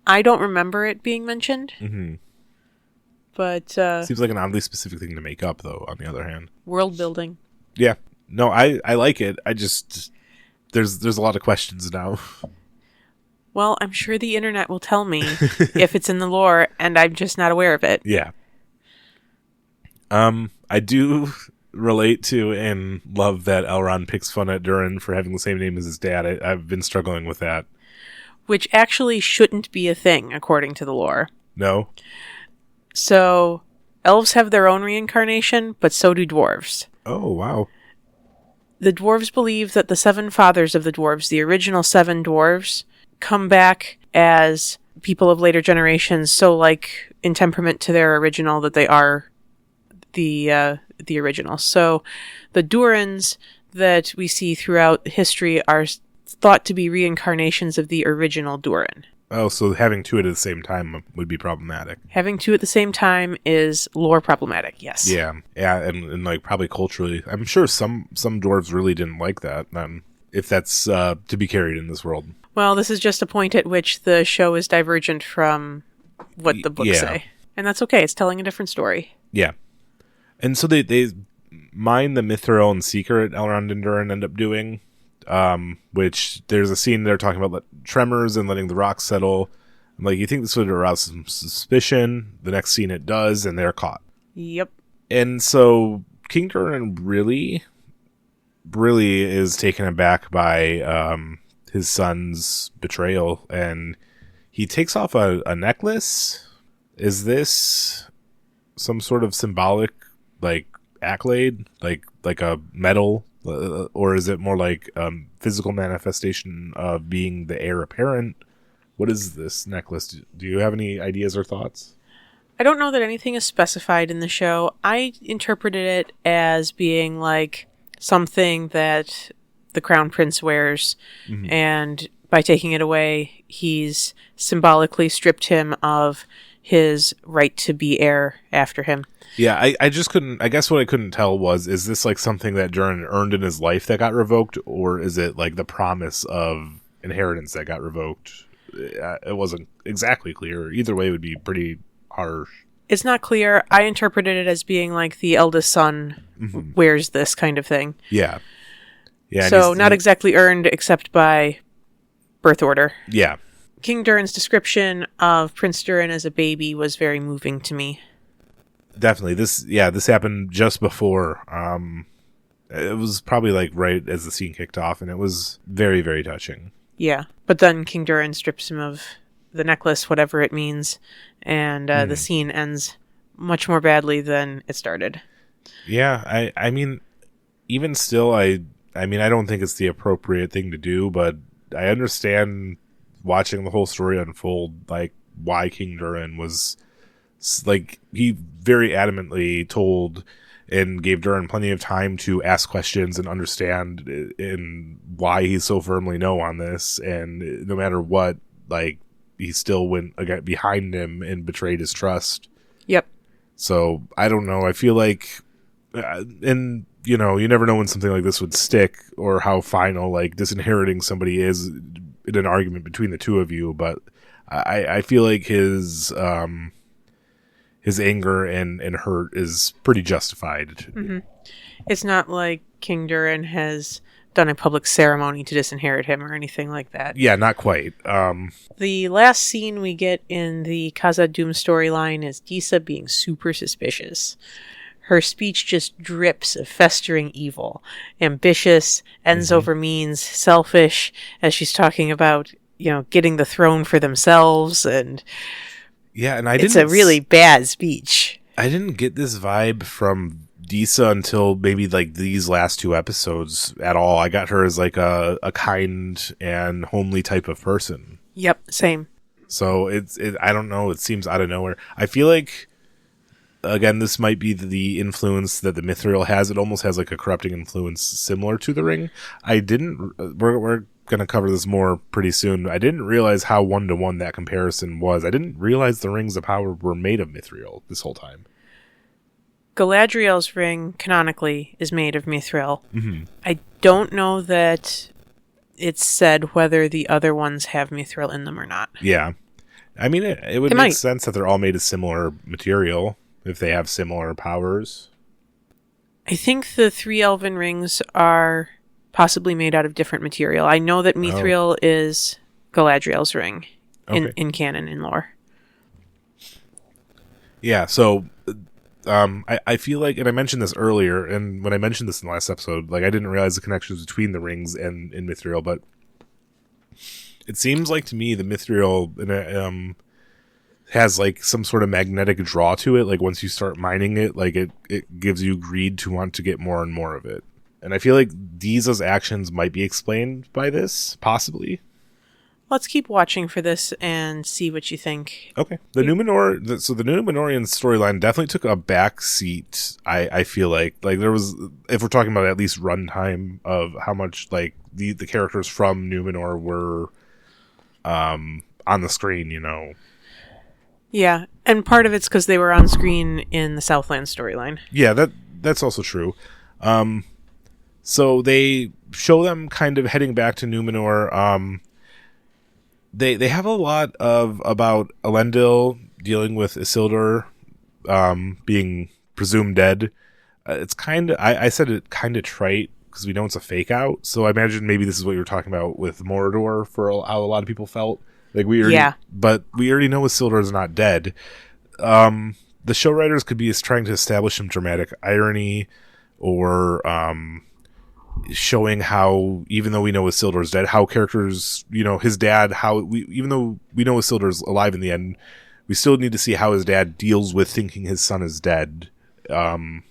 I don't remember it being mentioned. Mm-hmm. But seems like an oddly specific thing to make up, though, on the other hand. World building. Yeah. No, I like it. I just there's a lot of questions now. Well, I'm sure the internet will tell me if it's in the lore, and I'm just not aware of it. Yeah. I do relate to and love that Elrond picks fun at Durin for having the same name as his dad. I've been struggling with that. Which actually shouldn't be a thing, according to the lore. No? So, elves have their own reincarnation, but so do dwarves. Oh, wow. The dwarves believe that the 7 fathers of the dwarves, the original 7 dwarves, come back as people of later generations, so like in temperament to their original that they are the original. So the Durins that we see throughout history are thought to be reincarnations of the original Durin. Oh, so having 2 at the same time would be problematic. Having 2 at the same time is lore problematic, yes. Yeah, and like probably culturally, I'm sure some dwarves really didn't like that. If that's to be carried in this world. Well, this is just a point at which the show is divergent from what the books say. And that's okay. It's telling a different story. Yeah. And so they mine the Mithril and Secret Elrond and Durin end up doing, which there's a scene there talking about tremors and letting the rocks settle. I'm like, you think this would arouse some suspicion. The next scene it does, and they're caught. Yep. And so King Durin really is taken aback by his son's betrayal, and he takes off a necklace. Is this some sort of symbolic, like, accolade, like a medal, or is it more like physical manifestation of being the heir apparent? What is this necklace? Do you have any ideas or thoughts? I don't know that anything is specified in the show. I interpreted it as being like something that the crown prince wears, and by taking it away, he's symbolically stripped him of his right to be heir after him. Yeah, I just couldn't, I guess what I couldn't tell was, is this like something that Durin earned in his life that got revoked, or is it like the promise of inheritance that got revoked? It wasn't exactly clear. Either way would be pretty harsh. It's not clear. I interpreted it as being like the eldest son wears this kind of thing. Yeah. Yeah. So not exactly earned except by birth order. Yeah. King Durin's description of Prince Durin as a baby was very moving to me. Definitely. This happened just before. It was probably like right as the scene kicked off, and it was very, very touching. Yeah. But then King Durin strips him of the necklace, whatever it means, and the scene ends much more badly than it started. Yeah, I mean, even still, I mean, I don't think it's the appropriate thing to do, but I understand watching the whole story unfold, like, why King Durin was, like, he very adamantly told and gave Durin plenty of time to ask questions and understand and why he's so firmly no on this, and no matter what, like, he still went behind him and betrayed his trust. Yep. So, I don't know, I feel like, and, you know, you never know when something like this would stick, or how final, like, disinheriting somebody is in an argument between the two of you, but I feel like his anger and hurt is pretty justified. Mm-hmm. It's not like King Durin has done a public ceremony to disinherit him or anything like that. Yeah, not quite. The last scene we get in the Khazad-dûm storyline is Disa being super suspicious. Her speech just drips of festering evil. Ambitious, ends over means, selfish, as she's talking about, you know, getting the throne for themselves, and yeah, and it's a really bad speech. I didn't get this vibe from Disa until maybe like these last two episodes at all. I got her as like a kind and homely type of person. Yep, same. So I don't know, it seems out of nowhere. I feel like, again, this might be the influence that the Mithril has. It almost has like a corrupting influence similar to the Ring. We're going to cover this more pretty soon. I didn't realize how one-to-one that comparison was. I didn't realize the Rings of Power were made of Mithril this whole time. Galadriel's ring, canonically, is made of Mithril. Mm-hmm. I don't know that it's said whether the other ones have Mithril in them or not. Yeah. I mean, it would make sense that they're all made of similar material if they have similar powers. I think the 3 elven rings are possibly made out of different material. I know that Mithril is Galadriel's ring in canon, in lore. Yeah, so I feel like, and I mentioned this earlier, and when I mentioned this in the last episode, like, I didn't realize the connections between the rings and Mithril, but it seems like to me the Mithril has like some sort of magnetic draw to it. Like, once you start mining it, like it gives you greed to want to get more and more of it. And I feel like Disa's actions might be explained by this, possibly. Let's keep watching for this and see what you think. Okay. The Numenorian storyline definitely took a back seat, I feel like. Like, there was, if we're talking about at least runtime of how much, like, the characters from Numenor were on the screen, you know. Yeah, and part of it's because they were on screen in the Southland storyline. Yeah, that's also true. So they show them kind of heading back to Numenor. They have a lot about Elendil dealing with Isildur being presumed dead. It's kind of, I said it kind of trite because we know it's a fake out. So I imagine maybe this is what you were talking about with Mordor for how a lot of people felt. Like, but we already know Isildur is not dead. The show writers could be trying to establish some dramatic irony, or showing how, even though we know Isildur's dead, how characters, you know, his dad, even though we know Isildur's alive in the end, we still need to see how his dad deals with thinking his son is dead, and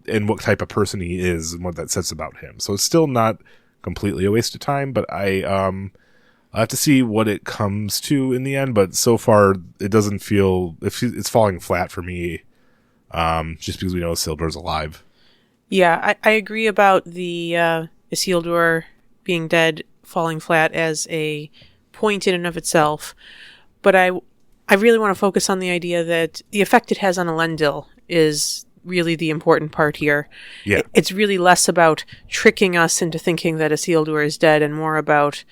what type of person he is and what that says about him. So it's still not completely a waste of time, but I'll have to see what it comes to in the end, but so far it doesn't feel, it's falling flat for me, just because we know Isildur's alive. Yeah, I agree about the Isildur being dead falling flat as a point in and of itself, but I really want to focus on the idea that the effect it has on Elendil is really the important part here. Yeah. It's really less about tricking us into thinking that Isildur is dead and more about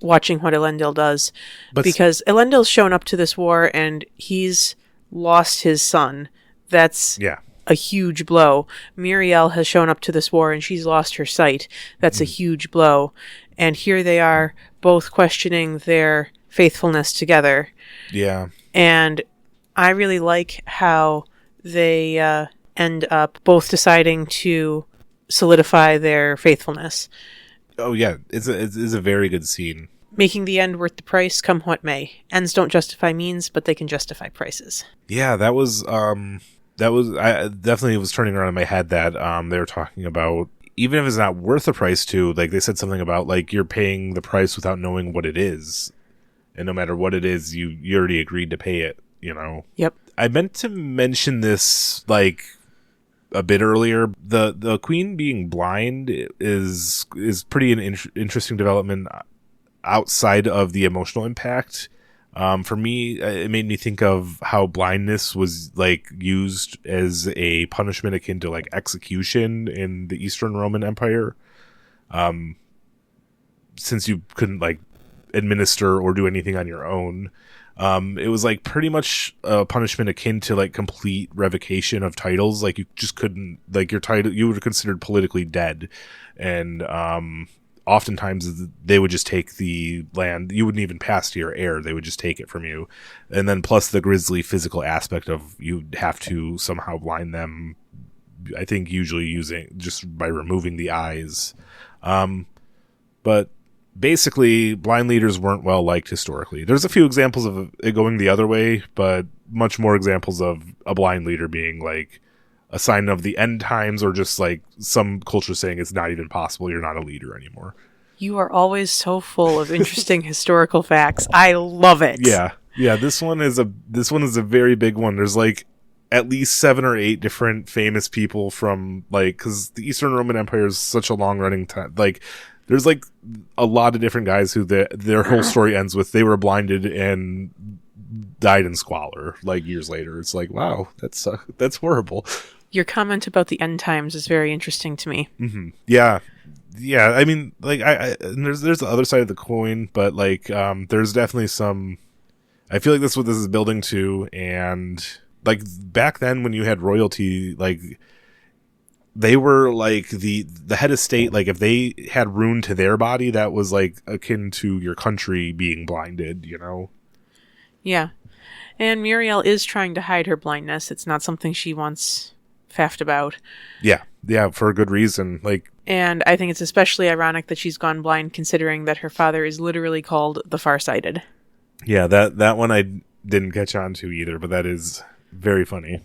watching what Elendil does. Because Elendil's shown up to this war and he's lost his son. That's a huge blow. Miriel has shown up to this war and she's lost her sight. That's a huge blow. And here they are both questioning their faithfulness together. Yeah. And I really like how they end up both deciding to solidify their faithfulness. Oh yeah, it's a very good scene. Making the end worth the price, come what may. Ends don't justify means, but they can justify prices. Yeah, that was I definitely was turning around in my head that they were talking about, even if it's not worth the price to, like, they said something about, like, you're paying the price without knowing what it is. And no matter what it is, you already agreed to pay it, you know? Yep. I meant to mention this, like, a bit earlier. The queen being blind is pretty an interesting development outside of the emotional impact. For me, it made me think of how blindness was, like, used as a punishment akin to, like, execution in the Eastern Roman Empire. Since you couldn't, like, administer or do anything on your own. It was, like, pretty much a punishment akin to, like, complete revocation of titles. Like, you just couldn't, like, your title, you were considered politically dead. And oftentimes they would just take the land. You wouldn't even pass to your heir. They would just take it from you. And then plus the grisly physical aspect of you'd have to somehow blind them, I think usually using just by removing the eyes. But basically, blind leaders weren't well liked historically. There's a few examples of it going the other way, but much more examples of a blind leader being, like, a sign of the end times, or just, like, some culture saying it's not even possible, you're not a leader anymore. You are always so full of interesting historical facts. I love it. Yeah. This one is a very big one. There's, like, at least 7 or 8 different famous people from, like, because the Eastern Roman Empire is such a long running time. Like, there's, like, a lot of different guys who their whole story ends with they were blinded and died in squalor, like, years later. It's like, wow, that's horrible. Your comment about the end times is very interesting to me. Mm-hmm. Yeah. I mean, like, and there's the other side of the coin, but, like, there's definitely some. I feel like that's what this is building to, and, like, back then when you had royalty, like, they were, like, the head of state. Like, if they had rune to their body, that was, like, akin to your country being blinded, you know? Yeah. And Muriel is trying to hide her blindness. It's not something she wants faffed about. Yeah, for a good reason. Like, and I think it's especially ironic that she's gone blind, considering that her father is literally called the Farsighted. Yeah, that one I didn't catch on to either, but that is very funny.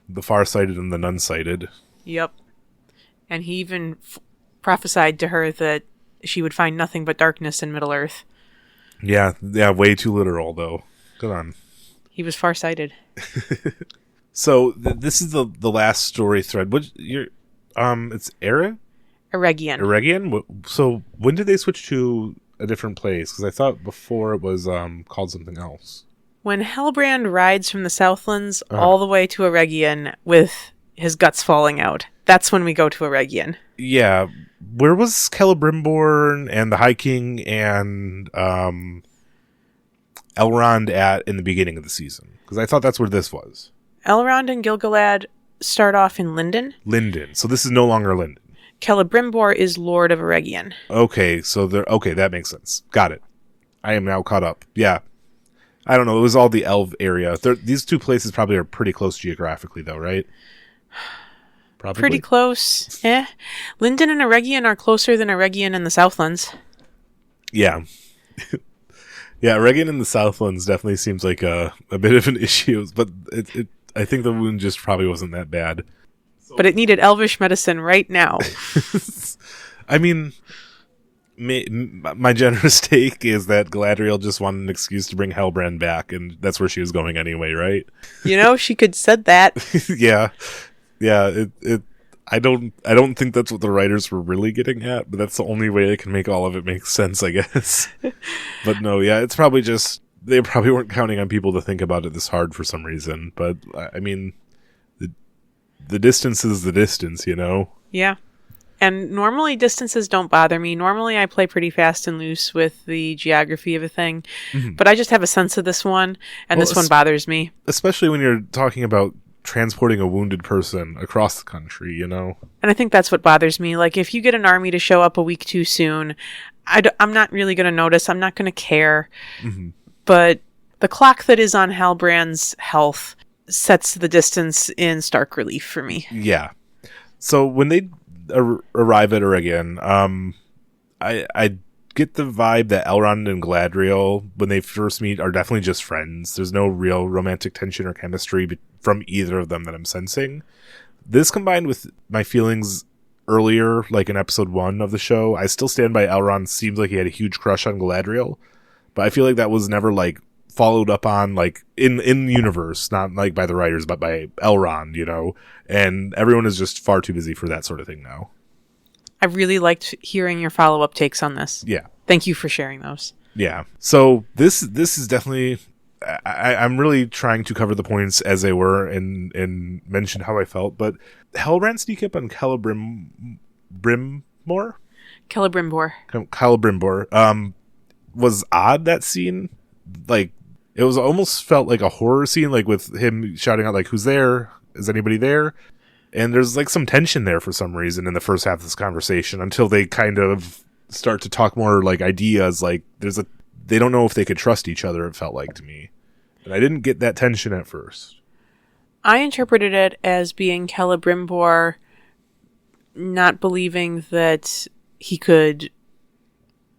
The Farsighted and the Nunsighted. Yep. And he even prophesied to her that she would find nothing but darkness in Middle-earth. Yeah, way too literal, though. Good on. He was farsighted. So this is the last story thread. It's Eregion. So when did they switch to a different place? Because I thought before it was called something else. When Hellbrand rides from the Southlands all the way to Eregion with his guts falling out, that's when we go to Eregion. Yeah, where was Celebrimbor and the High King and Elrond at in the beginning of the season? Because I thought that's where this was. Elrond and Gil-galad start off in Lindon. So this is no longer Lindon. Celebrimbor is Lord of Eregion. Okay, so that makes sense. Got it. I am now caught up. Yeah. I don't know. It was all the Elf area. These two places probably are pretty close geographically, though, right? Probably. Pretty close. Lindon and Eregion are closer than Eregion and the Southlands. Yeah. Yeah, Eregion in the Southlands definitely seems like a bit of an issue, but I think the wound just probably wasn't that bad. But it needed elvish medicine right now. I mean, my generous take is that Galadriel just wanted an excuse to bring Hellbrand back, and that's where she was going anyway, right? You know, she could said that. Yeah. I don't think that's what the writers were really getting at, but that's the only way I can make all of it make sense, I guess. But no, yeah, it's probably just they probably weren't counting on people to think about it this hard for some reason. But I mean, the distance is the distance, you know? Yeah. And normally distances don't bother me. Normally I play pretty fast and loose with the geography of a thing. Mm-hmm. But I just have a sense of this one, and this one bothers me. Especially when you're talking about transporting a wounded person across the country, you know? And I think that's what bothers me. Like, if you get an army to show up a week too soon, I'm not really going to notice. I'm not going to care. Mm-hmm. But the clock that is on Halbrand's health sets the distance in stark relief for me. Yeah. So when they arrive at Eregion, I get the vibe that Elrond and Galadriel, when they first meet, are definitely just friends. There's no real romantic tension or chemistry from either of them that I'm sensing. This combined with my feelings earlier, like in episode 1 of the show, I still stand by Elrond. Seems like he had a huge crush on Galadriel, but I feel like that was never like followed up on, like in the universe, not like by the writers, but by Elrond, you know, and everyone is just far too busy for that sort of thing now. I really liked hearing your follow-up takes on this. Yeah. Thank you for sharing those. Yeah. So this is definitely, I'm really trying to cover the points as they were and mention how I felt, but Halbrand sneak up on Celebrimbor was odd, that scene. Like, it was almost felt like a horror scene, like with him shouting out, like, who's there? Is anybody there? And there's like some tension there for some reason in the first half of this conversation until they kind of start to talk more like ideas. Like they don't know if they could trust each other, it felt like to me. And I didn't get that tension at first. I interpreted it as being Celebrimbor not believing that he could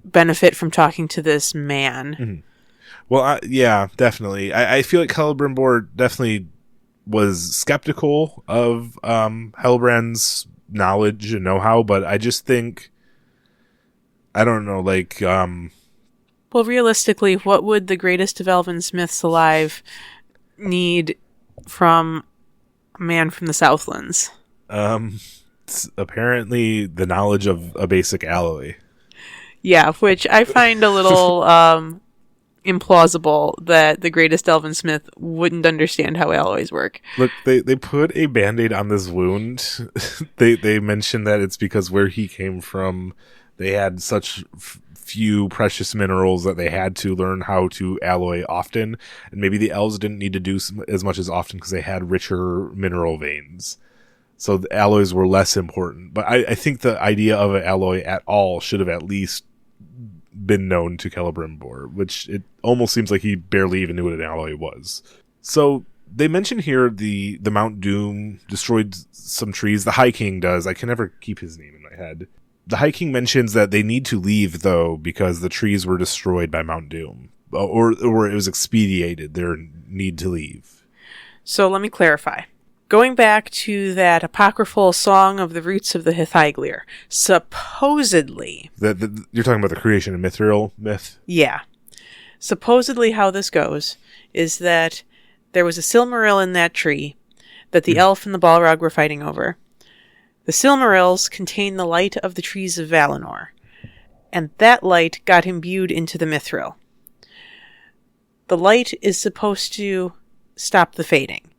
benefit from talking to this man. Mm-hmm. Well, yeah, definitely. I feel like Celebrimbor definitely was skeptical of Halbrand's knowledge and know-how, but I just think, I don't know, like... Well, realistically, what would the greatest of elven smiths alive need from a man from the Southlands? It's apparently the knowledge of a basic alloy. Yeah, which I find a little implausible that the greatest elven smith wouldn't understand how alloys work. Look, they put a band-aid on this wound. they mentioned that it's because where he came from, they had such few precious minerals that they had to learn how to alloy often, and maybe the elves didn't need to do as much as often because they had richer mineral veins. So the alloys were less important. But I think the idea of an alloy at all should have at least been known to Celebrimbor, which it almost seems like he barely even knew what an alloy was. So they mention here the Mount Doom destroyed some trees. The High King does. I can never keep his name in my head. The High King mentions that they need to leave, though, because the trees were destroyed by Mount Doom. Or it was expedited, their need to leave. So let me clarify. Going back to that apocryphal song of the roots of the Hithyglir, supposedly... You're talking about the creation of Mithril myth? Yeah. Supposedly how this goes is that there was a Silmaril in that tree that the elf and the Balrog were fighting over. The Silmarils contain the light of the trees of Valinor, and that light got imbued into the Mithril. The light is supposed to stop the fading.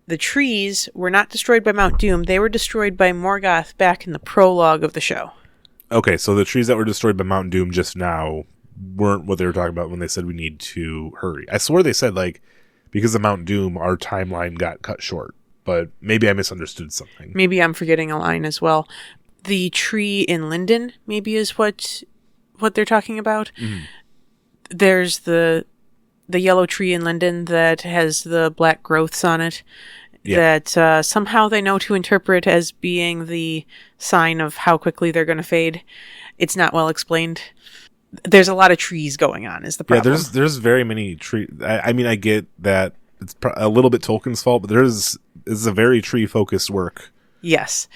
The trees were not destroyed by Mount Doom. They were destroyed by Morgoth back in the prologue of the show. Okay, so the trees that were destroyed by Mount Doom just now weren't what they were talking about when they said we need to hurry. I swore they said, like, because of Mount Doom, our timeline got cut short. But maybe I misunderstood something. Maybe I'm forgetting a line as well. The tree in Linden, maybe, is what they're talking about. Mm-hmm. There's the yellow tree in Linden that has the black growths on it, that somehow they know to interpret as being the sign of how quickly they're going to fade. It's not well explained. There's a lot of trees going on, is the problem. Yeah, there's very many trees. I mean, I get that it's a little bit Tolkien's fault, but this is a very tree-focused work. Yes.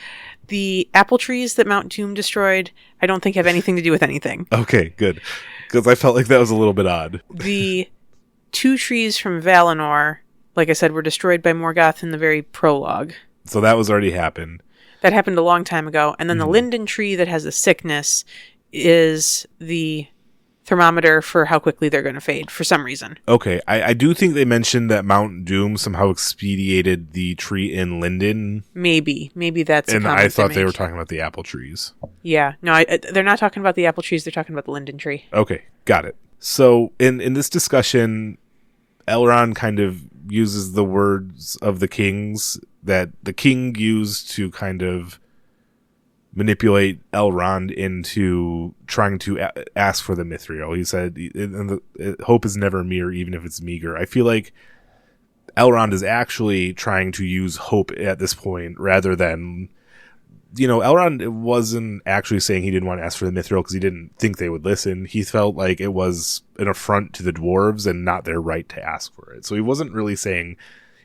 The apple trees that Mount Doom destroyed, I don't think have anything to do with anything. Okay, good. Because I felt like that was a little bit odd. The 2 trees from Valinor, like I said, were destroyed by Morgoth in the very prologue. So that was already happened. That happened a long time ago. And then the linden tree that has the sickness is the thermometer for how quickly they're going to fade for some reason. Okay, I do think they mentioned that Mount Doom somehow expedited the tree in Linden. Maybe that's. And I thought they were talking about the apple trees. Yeah, no, they're not talking about the apple trees. They're talking about the linden tree. Okay, got it. So in this discussion, Elrond kind of uses the words of the kings that the king used to kind of manipulate Elrond into trying to ask for the Mithril. He said, hope is never mere, even if it's meager. I feel like Elrond is actually trying to use hope at this point rather than Elrond wasn't actually saying he didn't want to ask for the mithril because he didn't think they would listen. He felt like it was an affront to the dwarves and not their right to ask for it. So he wasn't really saying,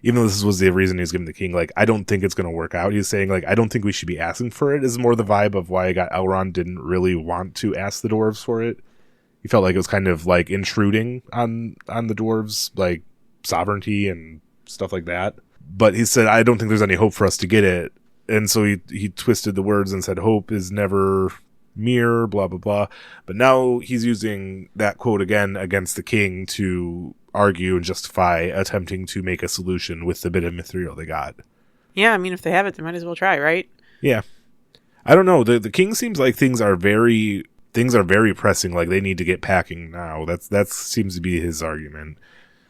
even though this was the reason he was giving the king, like, I don't think it's going to work out. He's saying, like, I don't think we should be asking for it, is more the vibe of why I got Elrond didn't really want to ask the dwarves for it. He felt like it was kind of, like, intruding on the dwarves, like, sovereignty and stuff like that. But he said, I don't think there's any hope for us to get it. And so he twisted the words and said, hope is never mere, blah, blah, blah. But now he's using that quote again against the king to argue and justify attempting to make a solution with the bit of mithril they got. Yeah, I mean, if they have it, they might as well try, right? Yeah. I don't know. The king seems like things are very pressing, like they need to get packing now. That seems to be his argument.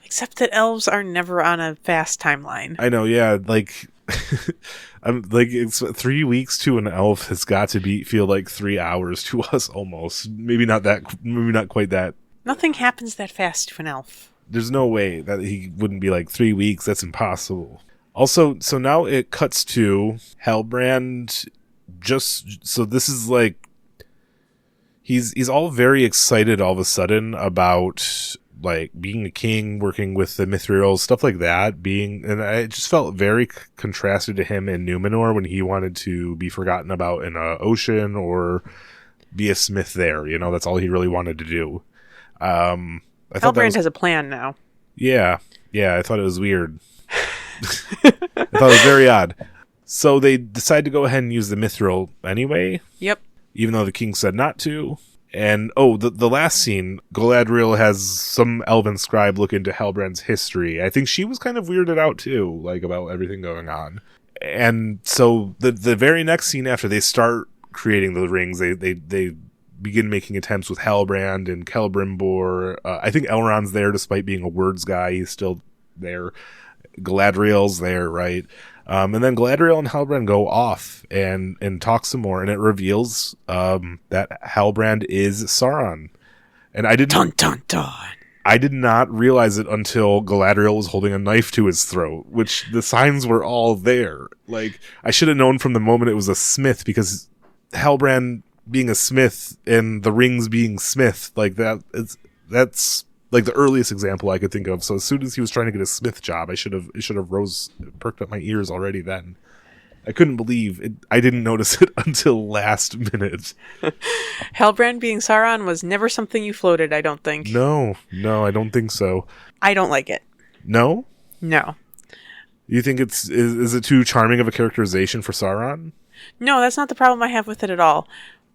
Except that elves are never on a fast timeline. I know, yeah, like I'm like, it's 3 weeks to an elf has got to feel like 3 hours to us almost. Maybe not quite that. Nothing happens that fast to an elf. There's no way that he wouldn't be like 3 weeks. That's impossible. Also, so now it cuts to Halbrand. So this is like he's all very excited all of a sudden about like being a king, working with the mithril, stuff like that. And I just felt very contrasted to him in Numenor when he wanted to be forgotten about in an ocean or be a smith there. That's all he really wanted to do. Halbrand has a plan now. Yeah, I thought it was weird. I thought it was very odd. So they decide to go ahead and use the mithril anyway. Yep. Even though the king said not to. And, the last scene, Galadriel has some elven scribe look into Halbrand's history. I think she was kind of weirded out, too, like, about everything going on. And so the very next scene after they start creating the rings, they begin making attempts with Halbrand and Celebrimbor. I think Elrond's there, despite being a words guy. He's still there. Galadriel's there, right? And then Galadriel and Halbrand go off and talk some more, and it reveals that Halbrand is Sauron. And I didn't... Dun, dun, dun. I did not realize it until Galadriel was holding a knife to his throat, which the signs were all there. Like, I should have known from the moment it was a smith, because Halbrand being a smith and the rings being smith, like that's like the earliest example I could think of. So as soon as he was trying to get a smith job, it should have perked up my ears already then. I couldn't believe it. I didn't notice it until last minute. Halbrand being Sauron was never something you floated, I don't think. No, I don't think so. I don't like it. No? No. You think is it too charming of a characterization for Sauron? No, that's not the problem I have with it at all.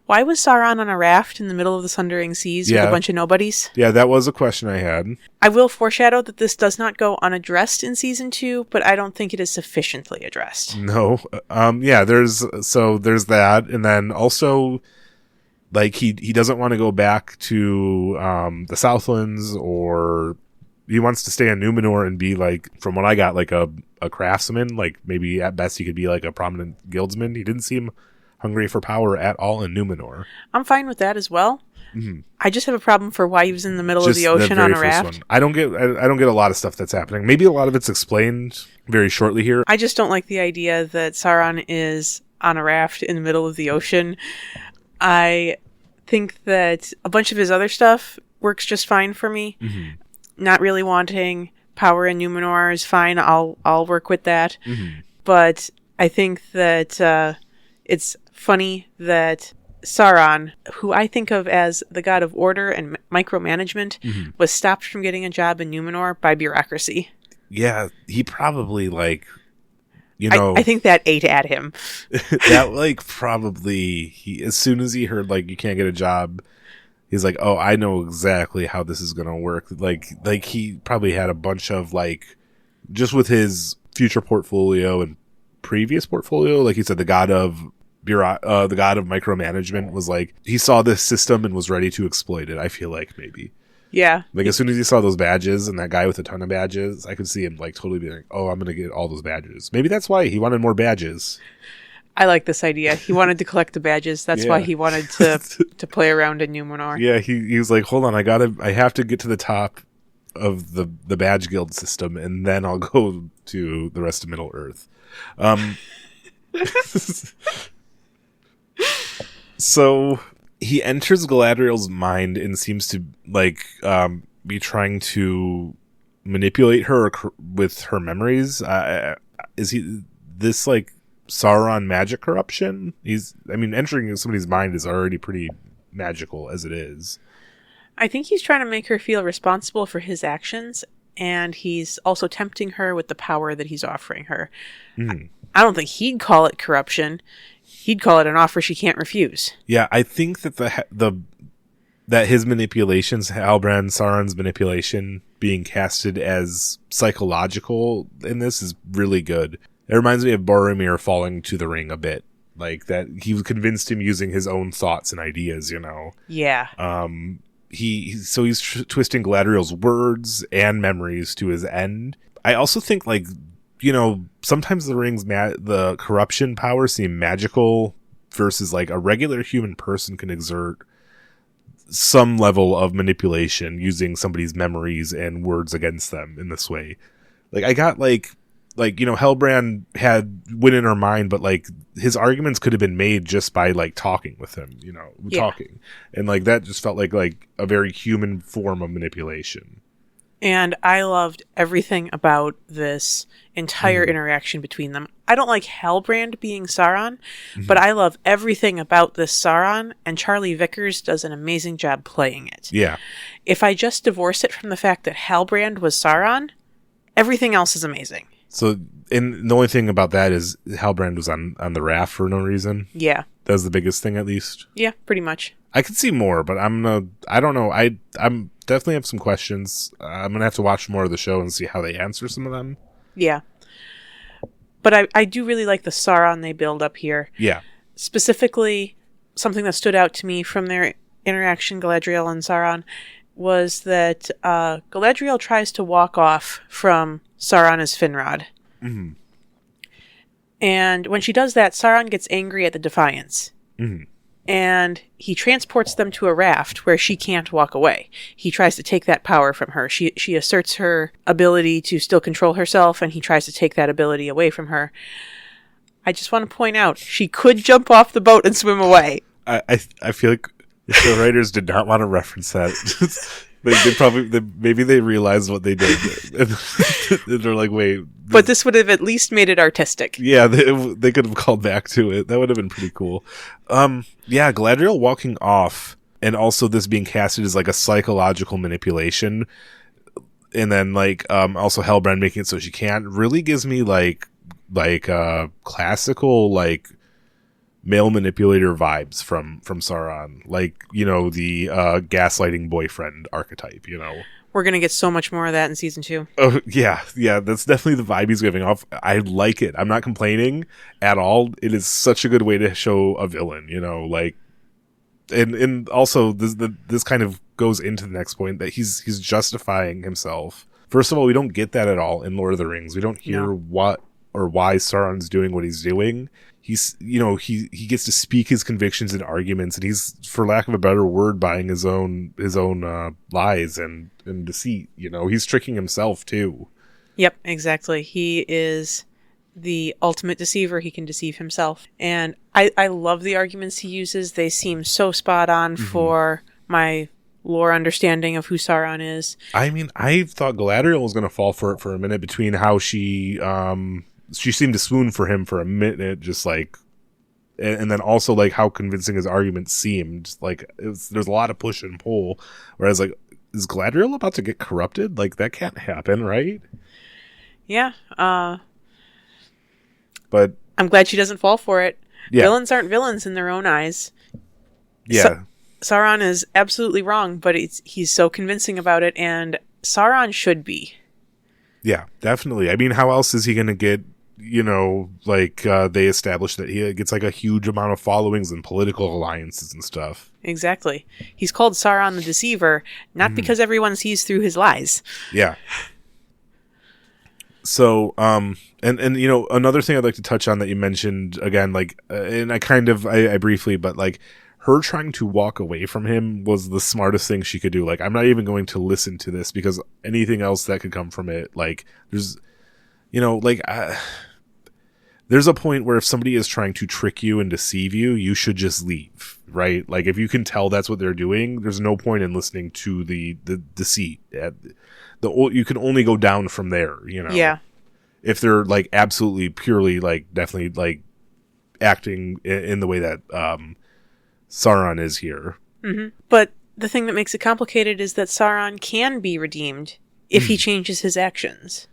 Why was Sauron on a raft in the middle of the Sundering Seas with a bunch of nobodies? Yeah, that was a question I had. I will foreshadow that this does not go unaddressed in Season 2, but I don't think it is sufficiently addressed. No. There's that, and then also, like, he doesn't want to go back to the Southlands, or he wants to stay in Numenor and be, like, from what I got, like a craftsman. Like, maybe at best he could be, like, a prominent guildsman. He didn't seem hungry for power at all in Numenor. I'm fine with that as well. Mm-hmm. I just have a problem for why he was in the middle of the ocean on a raft. One. I don't get a lot of stuff that's happening. Maybe a lot of it's explained very shortly here. I just don't like the idea that Sauron is on a raft in the middle of the ocean. I think that a bunch of his other stuff works just fine for me. Mm-hmm. Not really wanting power in Numenor is fine. I'll work with that. Mm-hmm. But I think that it's funny that Sauron, who I think of as the god of order and micromanagement, mm-hmm. was stopped from getting a job in Numenor by bureaucracy. Yeah, he probably, like, I think that ate at him. That, like, probably, as soon as he heard, like, you can't get a job, he's like, oh, I know exactly how this is going to work. Like, he probably had a bunch of, like, just with his future portfolio and previous portfolio, like you said, the god of micromanagement was like, he saw this system and was ready to exploit it. I feel like maybe. Yeah. Like, as soon as he saw those badges and that guy with a ton of badges, I could see him, like, totally being like, oh, I'm going to get all those badges. Maybe that's why he wanted more badges. I like this idea. He wanted to collect the badges. That's why he wanted to play around in Numenor. Yeah, he was like, hold on, I have to get to the top of the badge guild system, and then I'll go to the rest of Middle Earth. So he enters Galadriel's mind and seems to like be trying to manipulate her with her memories. Is he this like Sauron magic corruption? Entering somebody's mind is already pretty magical as it is. I think he's trying to make her feel responsible for his actions, and he's also tempting her with the power that he's offering her. I don't think he'd call it corruption. He'd call it an offer she can't refuse. Yeah, I think that that his manipulations, Halbrand Sauron's manipulation, being casted as psychological in this is really good. It reminds me of Boromir falling to the ring a bit. Like that he convinced him using his own thoughts and ideas, you know. Yeah. He's twisting Galadriel's words and memories to his end. I also think, like, you know, sometimes the rings, the corruption powers seem magical versus like a regular human person can exert some level of manipulation using somebody's memories and words against them in this way. Like I got like, you know, Halbrand had win in her mind, but like his arguments could have been made just by like talking with him, you know, talking. And like that just felt like a very human form of manipulation. And I loved everything about this entire interaction between them. I don't like Halbrand being Sauron, but I love everything about this Sauron, and Charlie Vickers does an amazing job playing it. Yeah. If I just divorce it from the fact that Halbrand was Sauron, everything else is amazing. So, and the only thing about that is Halbrand was on the raft for no reason. Yeah. That was the biggest thing, at least. Yeah, pretty much. I could see more, but I don't know. I'm definitely have some questions. I'm gonna have to watch more of the show and see how they answer some of them. Yeah. But I do really like the Sauron they build up here. Yeah. Specifically, something that stood out to me from their interaction, Galadriel and Sauron, was that Galadriel tries to walk off from Sauron as Finrod. Mm-hmm. And when she does that, Sauron gets angry at the defiance. Mm-hmm. And he transports them to a raft where she can't walk away. He tries to take that power from her. She asserts her ability to still control herself, and he tries to take that ability away from her. I just want to point out, she could jump off the boat and swim away. I feel like the show writers did not want to reference that. Maybe they realized what they did. And they're like, wait. But this would have at least made it artistic. Yeah, they could have called back to it. That would have been pretty cool. Yeah, Galadriel walking off, and also this being casted as like a psychological manipulation, and then like also Halbrand making it so she can't, really gives me like classical like male manipulator vibes from Sauron, like, you know, the gaslighting boyfriend archetype, you know. We're going to get so much more of that in season 2. Oh, yeah, that's definitely the vibe he's giving off. I like it. I'm not complaining at all. It is such a good way to show a villain, you know, like, and also this kind of goes into the next point that he's justifying himself. First of all, we don't get that at all in Lord of the Rings. We don't hear what or why Sauron's doing what he's doing. He's, you know, he gets to speak his convictions and arguments, and he's, for lack of a better word, buying his own lies and deceit. You know, he's tricking himself too. Yep, exactly. He is the ultimate deceiver. He can deceive himself, and I love the arguments he uses. They seem so spot on for my lore understanding of who Sauron is. I mean, I thought Galadriel was going to fall for it for a minute, between how she seemed to swoon for him for a minute, just like, and then also like how convincing his argument seemed. Like there's a lot of push and pull, whereas like, is Galadriel about to get corrupted? Like that can't happen, right? Yeah. But I'm glad she doesn't fall for it. Yeah. Villains aren't villains in their own eyes. Yeah. Sauron is absolutely wrong, but he's so convincing about it, and Sauron should be. Yeah, definitely. I mean, how else is he going to get, you know, like they established that he gets like a huge amount of followings and political alliances and stuff. Exactly. He's called Sauron the Deceiver, not because everyone sees through his lies. Yeah. So, and you know, another thing I'd like to touch on that you mentioned again, like, and I briefly, but like, her trying to walk away from him was the smartest thing she could do. Like, I'm not even going to listen to this, because anything else that could come from it, like, there's, you know, like, there's a point where if somebody is trying to trick you and deceive you, you should just leave. right? Like, if you can tell that's what they're doing, there's no point in listening to the deceit. You can only go down from there, you know? Yeah. If they're, like, absolutely, purely, like, definitely, like, acting in the way that Sauron is here. Mm-hmm. But the thing that makes it complicated is that Sauron can be redeemed if he changes his actions.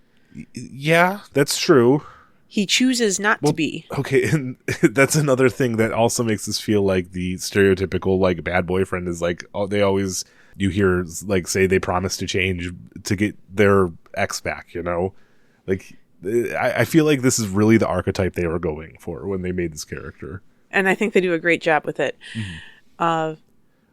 Yeah, that's true. He chooses not to be. Okay, and that's another thing that also makes us feel like the stereotypical, like, bad boyfriend is, like, they always, you hear, like, say they promise to change to get their ex back, you know? Like, I feel like this is really the archetype they were going for when they made this character. And I think they do a great job with it. Mm-hmm.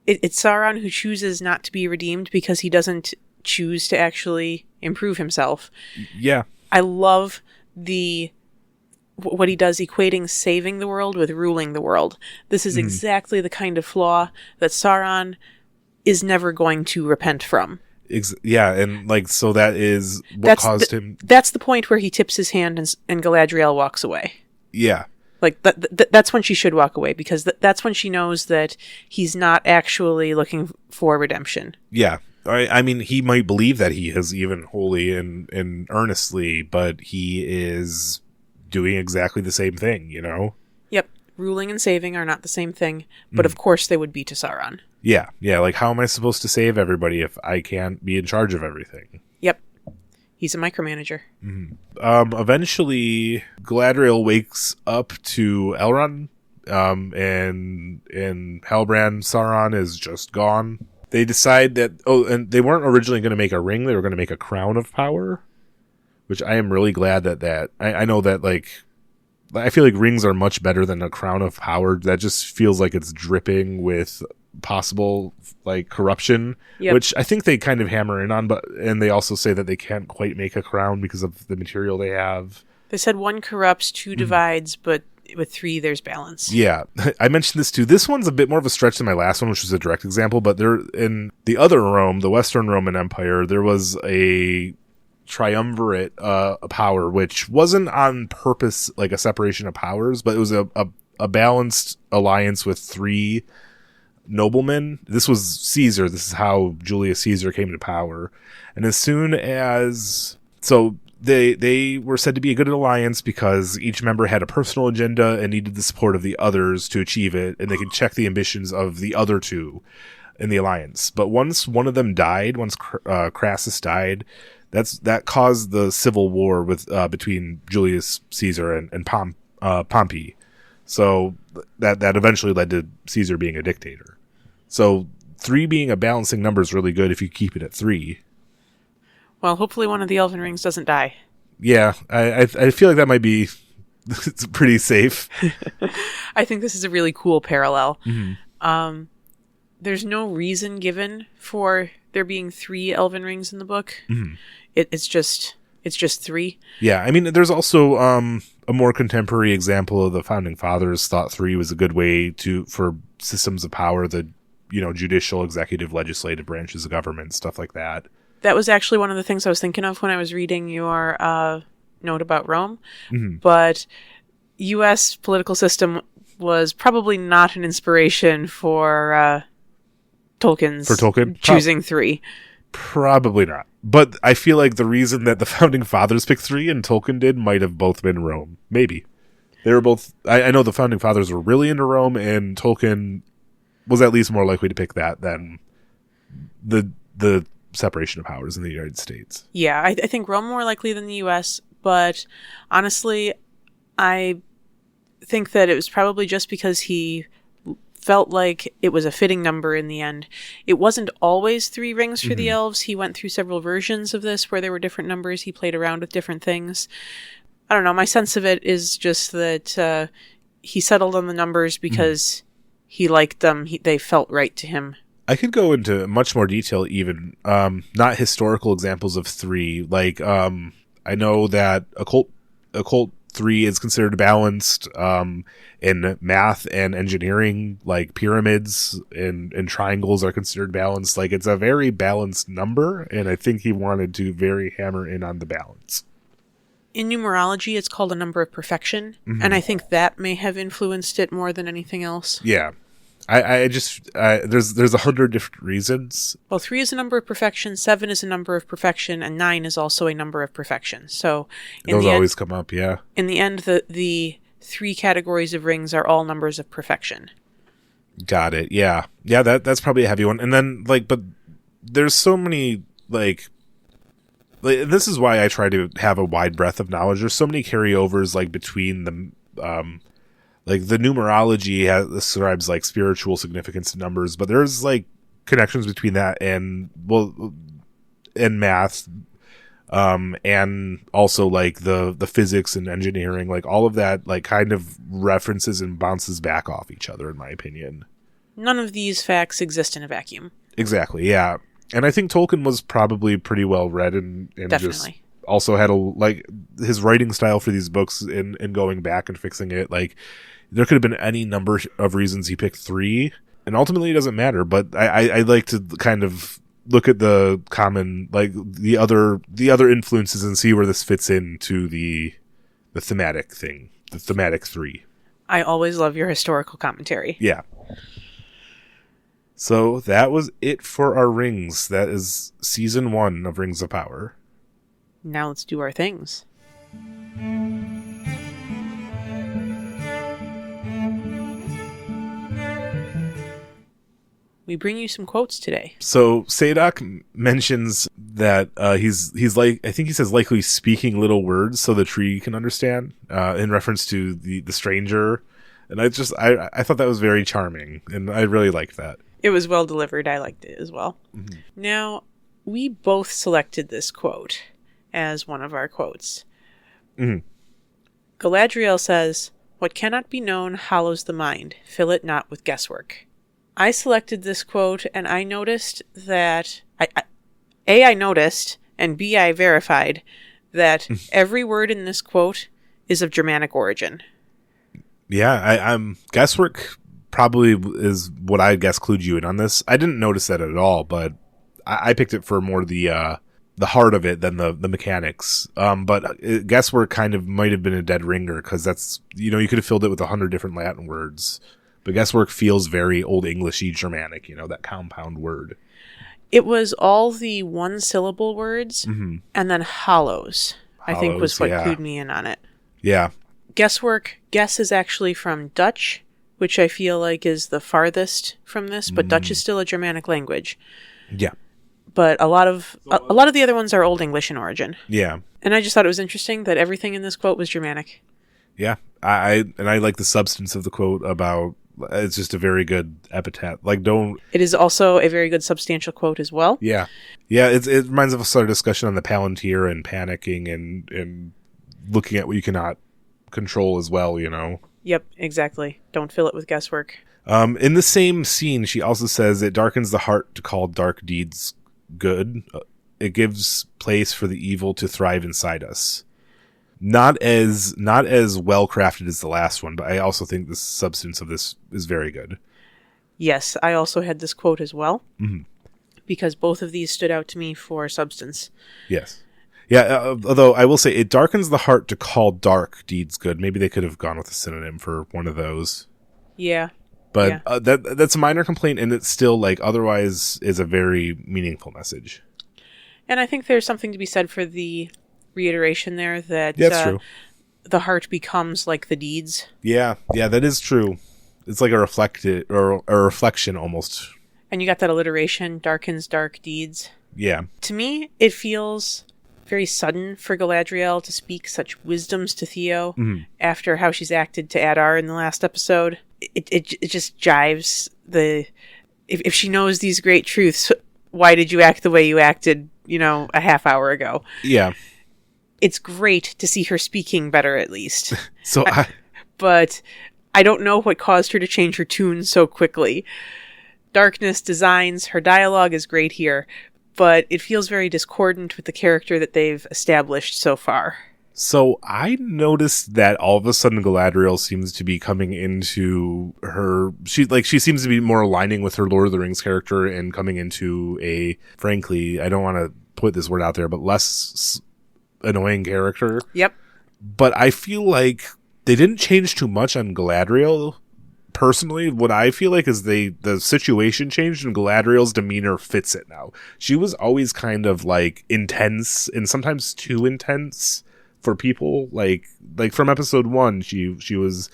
It's Sauron who chooses not to be redeemed because he doesn't choose to actually improve himself. Yeah. I love what he does, equating saving the world with ruling the world. This is exactly the kind of flaw that Sauron is never going to repent from. Yeah, and like, so that is what caused him. That's the point where he tips his hand and Galadriel walks away. Yeah. Like, that's when she should walk away, because that's when she knows that he's not actually looking for redemption. Yeah. I mean, he might believe that he is even wholly and earnestly, but he is doing exactly the same thing, you know? Yep. Ruling and saving are not the same thing, but of course they would be to Sauron. Yeah. Yeah, like, how am I supposed to save everybody if I can't be in charge of everything? Yep. He's a micromanager. Eventually, Galadriel wakes up to Elrond, and Halbrand Sauron is just gone. They decide that, and they weren't originally going to make a ring, they were going to make a crown of power, which I am really glad that I know that, like, I feel like rings are much better than a crown of power. That just feels like it's dripping with possible, like, corruption, which I think they kind of hammer in on, and they also say that they can't quite make a crown because of the material they have. They said 1 corrupts, 2 divides, but with 3 there's balance. Yeah, I mentioned this too. This one's a bit more of a stretch than my last one, which was a direct example, but there, in the other Rome, the Western Roman Empire, there was a triumvirate power, which wasn't on purpose like a separation of powers, but it was a balanced alliance with 3 noblemen. This was Caesar. This is how Julius Caesar came to power. And as soon as, so they were said to be a good alliance because each member had a personal agenda and needed the support of the others to achieve it, and they could check the ambitions of the other 2 in the alliance. But once one of them died, once Crassus died, that caused the civil war with between Julius Caesar and Pompey. So that eventually led to Caesar being a dictator. So 3 being a balancing number is really good if you keep it at 3. Well, hopefully one of the Elven Rings doesn't die. Yeah, I feel like that might be it's pretty safe. I think this is a really cool parallel. Mm-hmm. There's no reason given for there being 3 Elven Rings in the book. Mm-hmm. It's just 3. Yeah, I mean, there's also a more contemporary example of the Founding Fathers thought 3 was a good way for systems of power, the, you know, judicial, executive, legislative branches of government, stuff like that. That was actually one of the things I was thinking of when I was reading your note about Rome. Mm-hmm. But U.S. political system was probably not an inspiration for Tolkien's choosing 3. Probably not. But I feel like the reason that the Founding Fathers picked 3 and Tolkien did might have both been Rome. Maybe. They were both... I know the Founding Fathers were really into Rome, and Tolkien was at least more likely to pick that than the separation of powers in the United States. Yeah, I think Rome more likely than the U.S., but honestly, I think that it was probably just because he felt like it was a fitting number in the end. It wasn't always 3 rings for the elves. He went through several versions of this where there were different numbers. He played around with different things. I don't know. My sense of it is just that he settled on the numbers because he liked them. They felt right to him. I could go into much more detail even, not historical examples of 3. Like, I know that occult 3 is considered balanced in math and engineering, like pyramids and triangles are considered balanced. Like, it's a very balanced number, and I think he wanted to very hammer in on the balance. In numerology, it's called a number of perfection, and I think that may have influenced it more than anything else. Yeah. I just there's 100 different reasons. Well, 3 is a number of perfection, 7 is a number of perfection, and 9 is also a number of perfection. So Those always come up, yeah. In the end, the 3 categories of rings are all numbers of perfection. Got it. Yeah. Yeah, that's probably a heavy one. And then but there's so many this is why I try to have a wide breadth of knowledge. There's so many carryovers between the the numerology describes spiritual significance to numbers, but there's connections between that and math, and also the physics and engineering, all of that kind of references and bounces back off each other, in my opinion. None of these facts exist in a vacuum. Exactly, yeah. And I think Tolkien was probably pretty well read and just also had his writing style for these books and going back and fixing it. There could have been any number of reasons he picked 3, and ultimately it doesn't matter. But I like to kind of look at the common, the other influences and see where this fits into the thematic thing, the thematic 3. I always love your historical commentary. Yeah. So that was it for our rings. That is season 1 of Rings of Power. Now let's do our things. We bring you some quotes today. So Sadok mentions that he's I think he says likely speaking little words so the tree can understand, in reference to the stranger. And I thought that was very charming, and I really liked that. It was well delivered. I liked it as well. Mm-hmm. Now, we both selected this quote as one of our quotes. Mm-hmm. Galadriel says, "What cannot be known hollows the mind. Fill it not with guesswork." I selected this quote, and I noticed that... I noticed, and B, I verified, that every word in this quote is of Germanic origin. Yeah, I'm guesswork probably is what I guess clued you in on this. I didn't notice that at all, but I picked it for more the heart of it than the mechanics. But guesswork kind of might have been a dead ringer, because that's, you could have filled it with 100 different Latin words. But guesswork feels very Old Englishy Germanic, that compound word. It was all the one-syllable words, mm-hmm. and then hollows, I think was what clued me in on it. Yeah. Guesswork, guess is actually from Dutch, which I feel like is the farthest from this, but Dutch is still a Germanic language. Yeah. But a lot of the other ones are Old English in origin. Yeah. And I just thought it was interesting that everything in this quote was Germanic. Yeah. I like the substance of the quote about... It's just a very good epitaph. It is also a very good substantial quote as well. Yeah. Yeah, it reminds us of our discussion on the Palantir and panicking and looking at what you cannot control as well, Yep, exactly. Don't fill it with guesswork. In the same scene, she also says, "It darkens the heart to call dark deeds good. It gives place for the evil to thrive inside us." Not as well crafted as the last one, but I also think the substance of this is very good. Yes, I also had this quote as well, mm-hmm. because both of these stood out to me for substance. Yes. Yeah, although I will say, it darkens the heart to call dark deeds good. Maybe they could have gone with a synonym for one of those. Yeah. But yeah. That's a minor complaint, and it's still, otherwise is a very meaningful message. And I think there's something to be said for the reiteration there that true. The heart becomes like the deeds. Yeah, that is true. It's like a reflection almost. And you got that alliteration, darkens dark deeds. Yeah. To me, it feels very sudden for Galadriel to speak such wisdoms to Theo, mm-hmm. after how she's acted to Adar in the last episode. It just jives if she knows these great truths, why did you act the way you acted, a half hour ago? Yeah. It's great to see her speaking better, at least. But I don't know what caused her to change her tune so quickly. Darkness designs, her dialogue is great here, but it feels very discordant with the character that they've established so far. So I noticed that all of a sudden Galadriel seems to be coming into her... She seems to be more aligning with her Lord of the Rings character and coming into a, frankly, I don't want to put this word out there, but less... annoying character. Yep. But I feel like they didn't change too much on Galadriel personally, what I feel like is the situation changed and Galadriel's demeanor fits it now. She was always kind of like intense and sometimes too intense for people. Like from episode 1, she was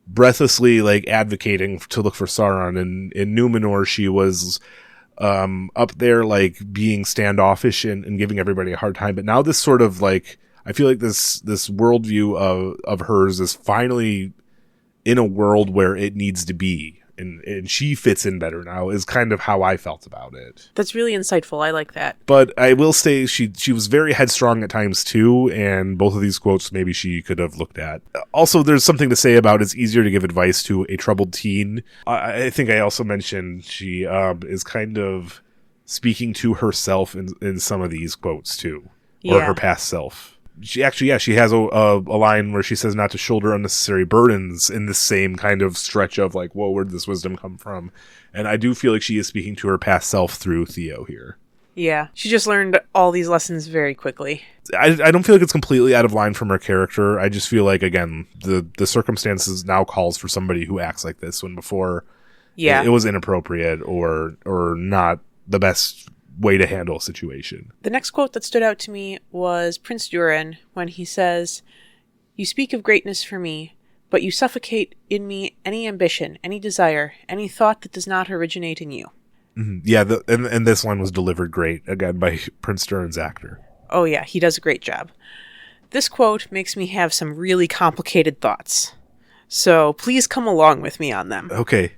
breathlessly like advocating to look for Sauron, and in Numenor she was up there like being standoffish and giving everybody a hard time. But now this sort of like, I feel like this worldview of hers is finally in a world where it needs to be, and she fits in better now, is kind of how I felt about it. That's really insightful. I like that. But I will say she was very headstrong at times too, and both of these quotes maybe she could have looked at. Also, there's something to say about it's easier to give advice to a troubled teen. I think I also mentioned she is kind of speaking to herself in some of these quotes too, or her past self. She actually, she has a line where she says not to shoulder unnecessary burdens in the same kind of stretch of like, whoa, where did this wisdom come from? And I do feel like she is speaking to her past self through Theo here. Yeah. She just learned all these lessons very quickly. I don't feel like it's completely out of line from her character. I just feel like, again, the circumstances now calls for somebody who acts like this, when before it was inappropriate or not the best way to handle a situation. The next quote that stood out to me was Prince Durin, when he says, "You speak of greatness for me, but you suffocate in me any ambition, any desire, any thought that does not originate in you." Mm-hmm. Yeah, and this line was delivered great, again, by Prince Durin's actor. Oh yeah, he does a great job. This quote makes me have some really complicated thoughts, so please come along with me on them. Okay.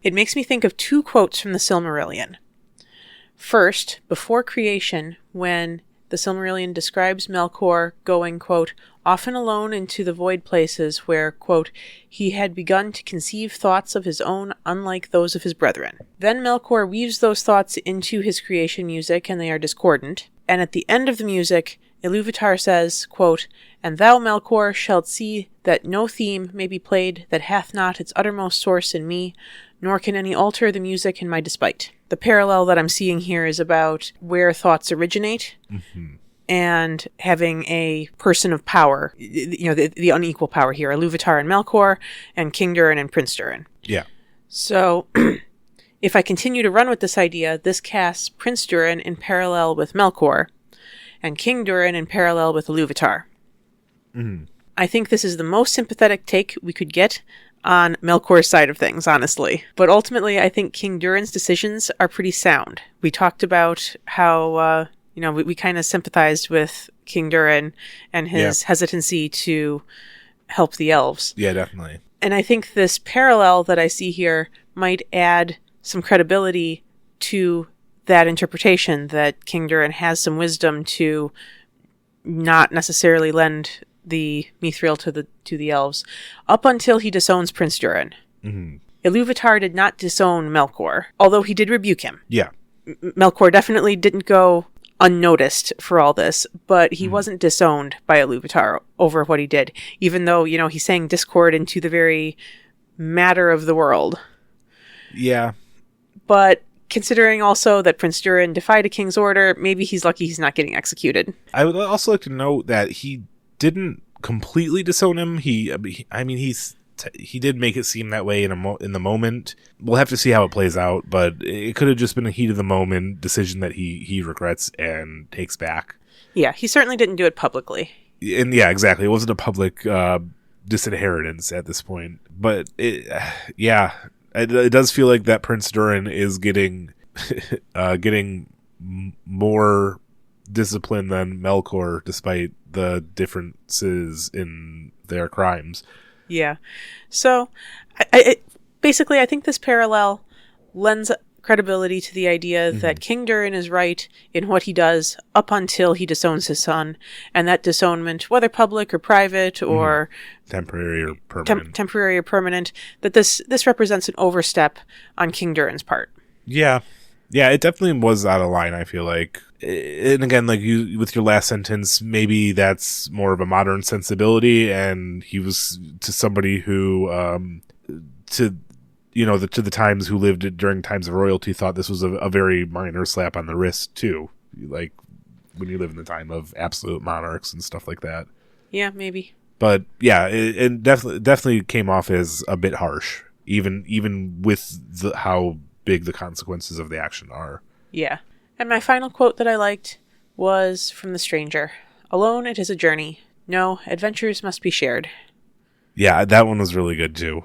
It makes me think of 2 quotes from the Silmarillion. First, before creation, when the Silmarillion describes Melkor going, quote, often alone into the void places where, quote, he had begun to conceive thoughts of his own unlike those of his brethren. Then Melkor weaves those thoughts into his creation music, and they are discordant. And at the end of the music, Iluvatar says, quote, "And thou, Melkor, shalt see that no theme may be played that hath not its uttermost source in me, nor can any alter the music in my despite." The parallel that I'm seeing here is about where thoughts originate, and having a person of power, the unequal power here, Iluvatar and Melkor, and King Durin and Prince Durin. Yeah. So, if I continue to run with this idea, this casts Prince Durin in parallel with Melkor, and King Durin in parallel with Iluvatar. Mm-hmm. I think this is the most sympathetic take we could get on Melkor's side of things, honestly. But ultimately, I think King Durin's decisions are pretty sound. We talked about how, we kind of sympathized with King Durin and his hesitancy to help the elves. Yeah, definitely. And I think this parallel that I see here might add some credibility to that interpretation, that King Durin has some wisdom to not necessarily lend the Mithril to the elves, up until he disowns Prince Durin. Mm-hmm. Iluvatar did not disown Melkor, although he did rebuke him. Yeah. Melkor definitely didn't go unnoticed for all this, but he wasn't disowned by Iluvatar over what he did, even though, he's saying discord into the very matter of the world. Yeah. But considering also that Prince Durin defied a king's order, maybe he's lucky he's not getting executed. I would also like to note that he didn't completely disown him. He did make it seem that way in the moment. We'll have to see how it plays out, but it could have just been a heat of the moment decision that he regrets and takes back. Yeah, he certainly didn't do it publicly. And yeah, exactly. It wasn't a public disinheritance at this point. But it does feel like that Prince Durin is getting more discipline than Melkor, despite the differences in their crimes. Yeah. So, I think this parallel lends credibility to the idea that King Durin is right in what he does up until he disowns his son, and that disownment, whether public or private or temporary or permanent, that this represents an overstep on King Durin's part. Yeah. Yeah, it definitely was out of line, I feel like. And again, like you with your last sentence, maybe that's more of a modern sensibility, and he was to somebody who to the times who lived during times of royalty thought this was a very minor slap on the wrist too, like when you live in the time of absolute monarchs and stuff like that. Yeah, maybe. But yeah, it definitely came off as a bit harsh. even with how big the consequences of the action are. Yeah. And my final quote that I liked was from the stranger. Alone it is a journey. No, adventures must be shared. Yeah, that one was really good too.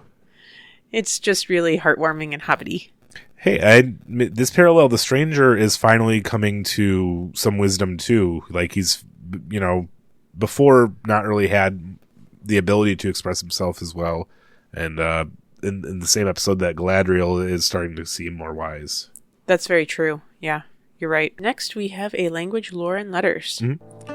It's just really heartwarming and hobbity. Hey, this parallel, the stranger is finally coming to some wisdom too. Like he's, before not really had the ability to express himself as well. And in the same episode, that Galadriel is starting to seem more wise. That's very true. Yeah, you're right. Next, we have a language, lore, and letters. Mm-hmm.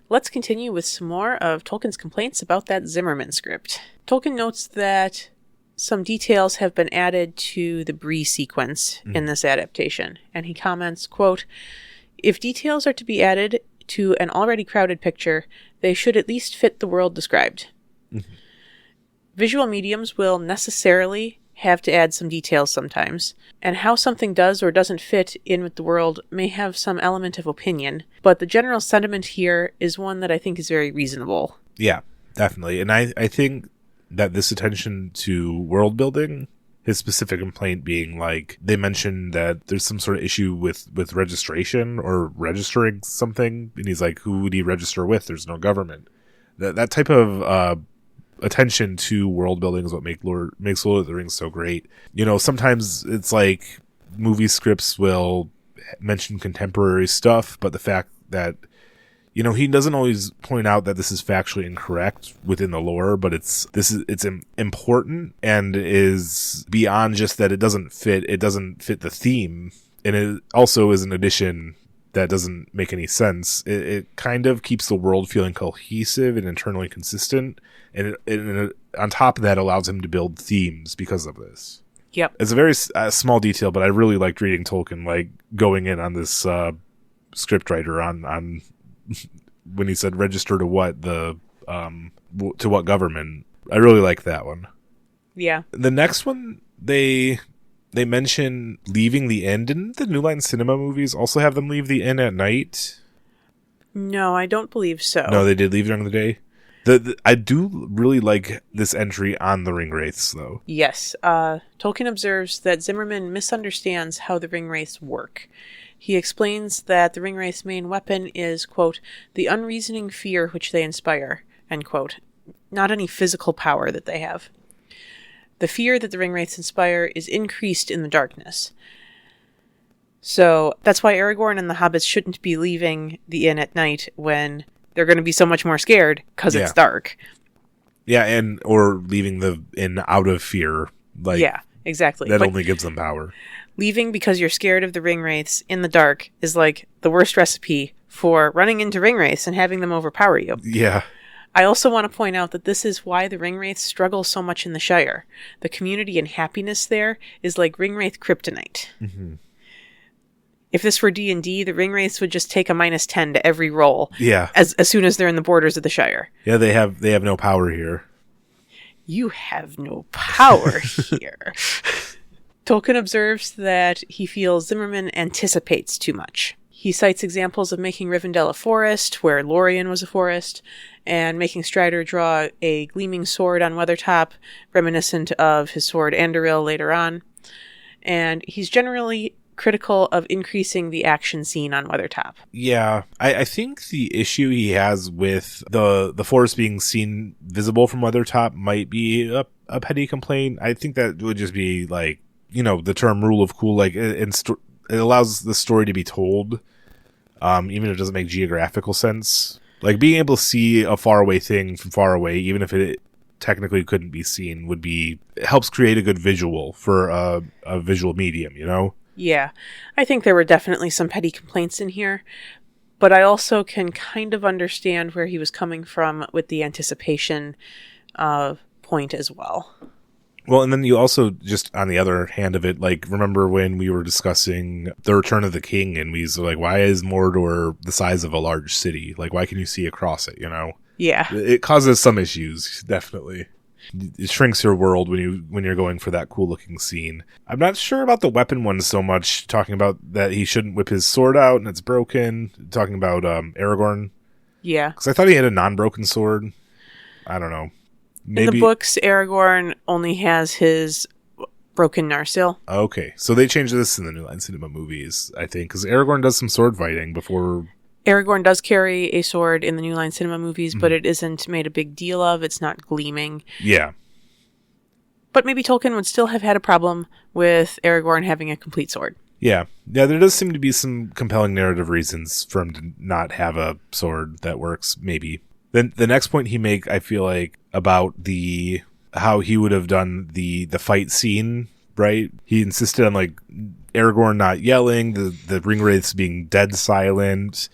Let's continue with some more of Tolkien's complaints about that Zimmerman script. Tolkien notes that some details have been added to the Bree sequence in this adaptation, and he comments, quote, "If details are to be added to an already crowded picture, they should at least fit the world described. Mm-hmm. Visual mediums will necessarily have to add some details sometimes, and how something does or doesn't fit in with the world may have some element of opinion, but the general sentiment here is one that I think is very reasonable." Yeah, definitely. And I think that this attention to world building, his specific complaint being like, they mentioned that there's some sort of issue with registration or registering something, and he's like, who would he register with? There's no government. That type of attention to world building is what makes Lord of the Rings so great. Sometimes it's like movie scripts will mention contemporary stuff, but the fact that he doesn't always point out that this is factually incorrect within the lore, but it's important and is beyond just that it doesn't fit the theme, and it also is an addition that doesn't make any sense. It kind of keeps the world feeling cohesive and internally consistent, and it on top of that allows him to build themes because of this. Yep. It's a very small detail, but I really liked reading Tolkien, like going in on this scriptwriter on when he said register to what to what government. I really like that one. Yeah. The next one, they mention leaving the inn. Didn't the New Line Cinema movies also have them leave the inn at night? No, I don't believe so. No, they did leave during the day. I do really like this entry on the Ringwraiths, though. Yes. Tolkien observes that Zimmerman misunderstands how the Ringwraiths work. He explains that the Ringwraith's main weapon is, quote, the unreasoning fear which they inspire, end quote, not any physical power that they have. The fear that the Ringwraiths inspire is increased in the darkness. So that's why Aragorn and the hobbits shouldn't be leaving the inn at night when they're going to be so much more scared because it's dark. Yeah, or leaving the inn out of fear. Yeah, exactly. That only gives them power. Leaving because you're scared of the Ringwraiths in the dark is like the worst recipe for running into Ringwraiths and having them overpower you. Yeah. I also want to point out that this is why the Ringwraiths struggle so much in the Shire. The community and happiness there is like Ringwraith Kryptonite. Mm-hmm. If this were D&D, the Ringwraiths would just take a -10 to every roll. Yeah. As soon as they're in the borders of the Shire. Yeah, they have no power here. You have no power here. Tolkien observes that he feels Zimmerman anticipates too much. He cites examples of making Rivendell a forest, where Lorien was a forest, and making Strider draw a gleaming sword on Weathertop, reminiscent of his sword Anduril later on. And he's generally critical of increasing the action scene on Weathertop. Yeah, I think the issue he has with the forest being seen visible from Weathertop might be a petty complaint. I think that would just be like, the term rule of cool, like it allows the story to be told, even if it doesn't make geographical sense. Like being able to see a faraway thing from far away, even if it technically couldn't be seen, it helps create a good visual for a visual medium, Yeah, I think there were definitely some petty complaints in here, but I also can kind of understand where he was coming from with the anticipation point as well. Well, and then you also, just on the other hand of it, like, remember when we were discussing the Return of the King, and we was like, why is Mordor the size of a large city? Like, why can you see across it, Yeah. It causes some issues, definitely. It shrinks your world when you're going for that cool looking scene. I'm not sure about the weapon one so much, talking about that he shouldn't whip his sword out and it's broken. Talking about Aragorn. Yeah. Because I thought he had a non-broken sword. I don't know. Maybe... In the books, Aragorn only has his broken Narsil. Okay, so they changed this in the New Line Cinema movies, I think, because Aragorn does some sword fighting before... Aragorn does carry a sword in the New Line Cinema movies, but it isn't made a big deal of. It's not gleaming. Yeah. But maybe Tolkien would still have had a problem with Aragorn having a complete sword. Yeah. Yeah, there does seem to be some compelling narrative reasons for him to not have a sword that works, maybe. Then the next point he make, I feel like, about how he would have done the fight scene, right? He insisted on, like, Aragorn not yelling, the Ringwraiths being dead silent.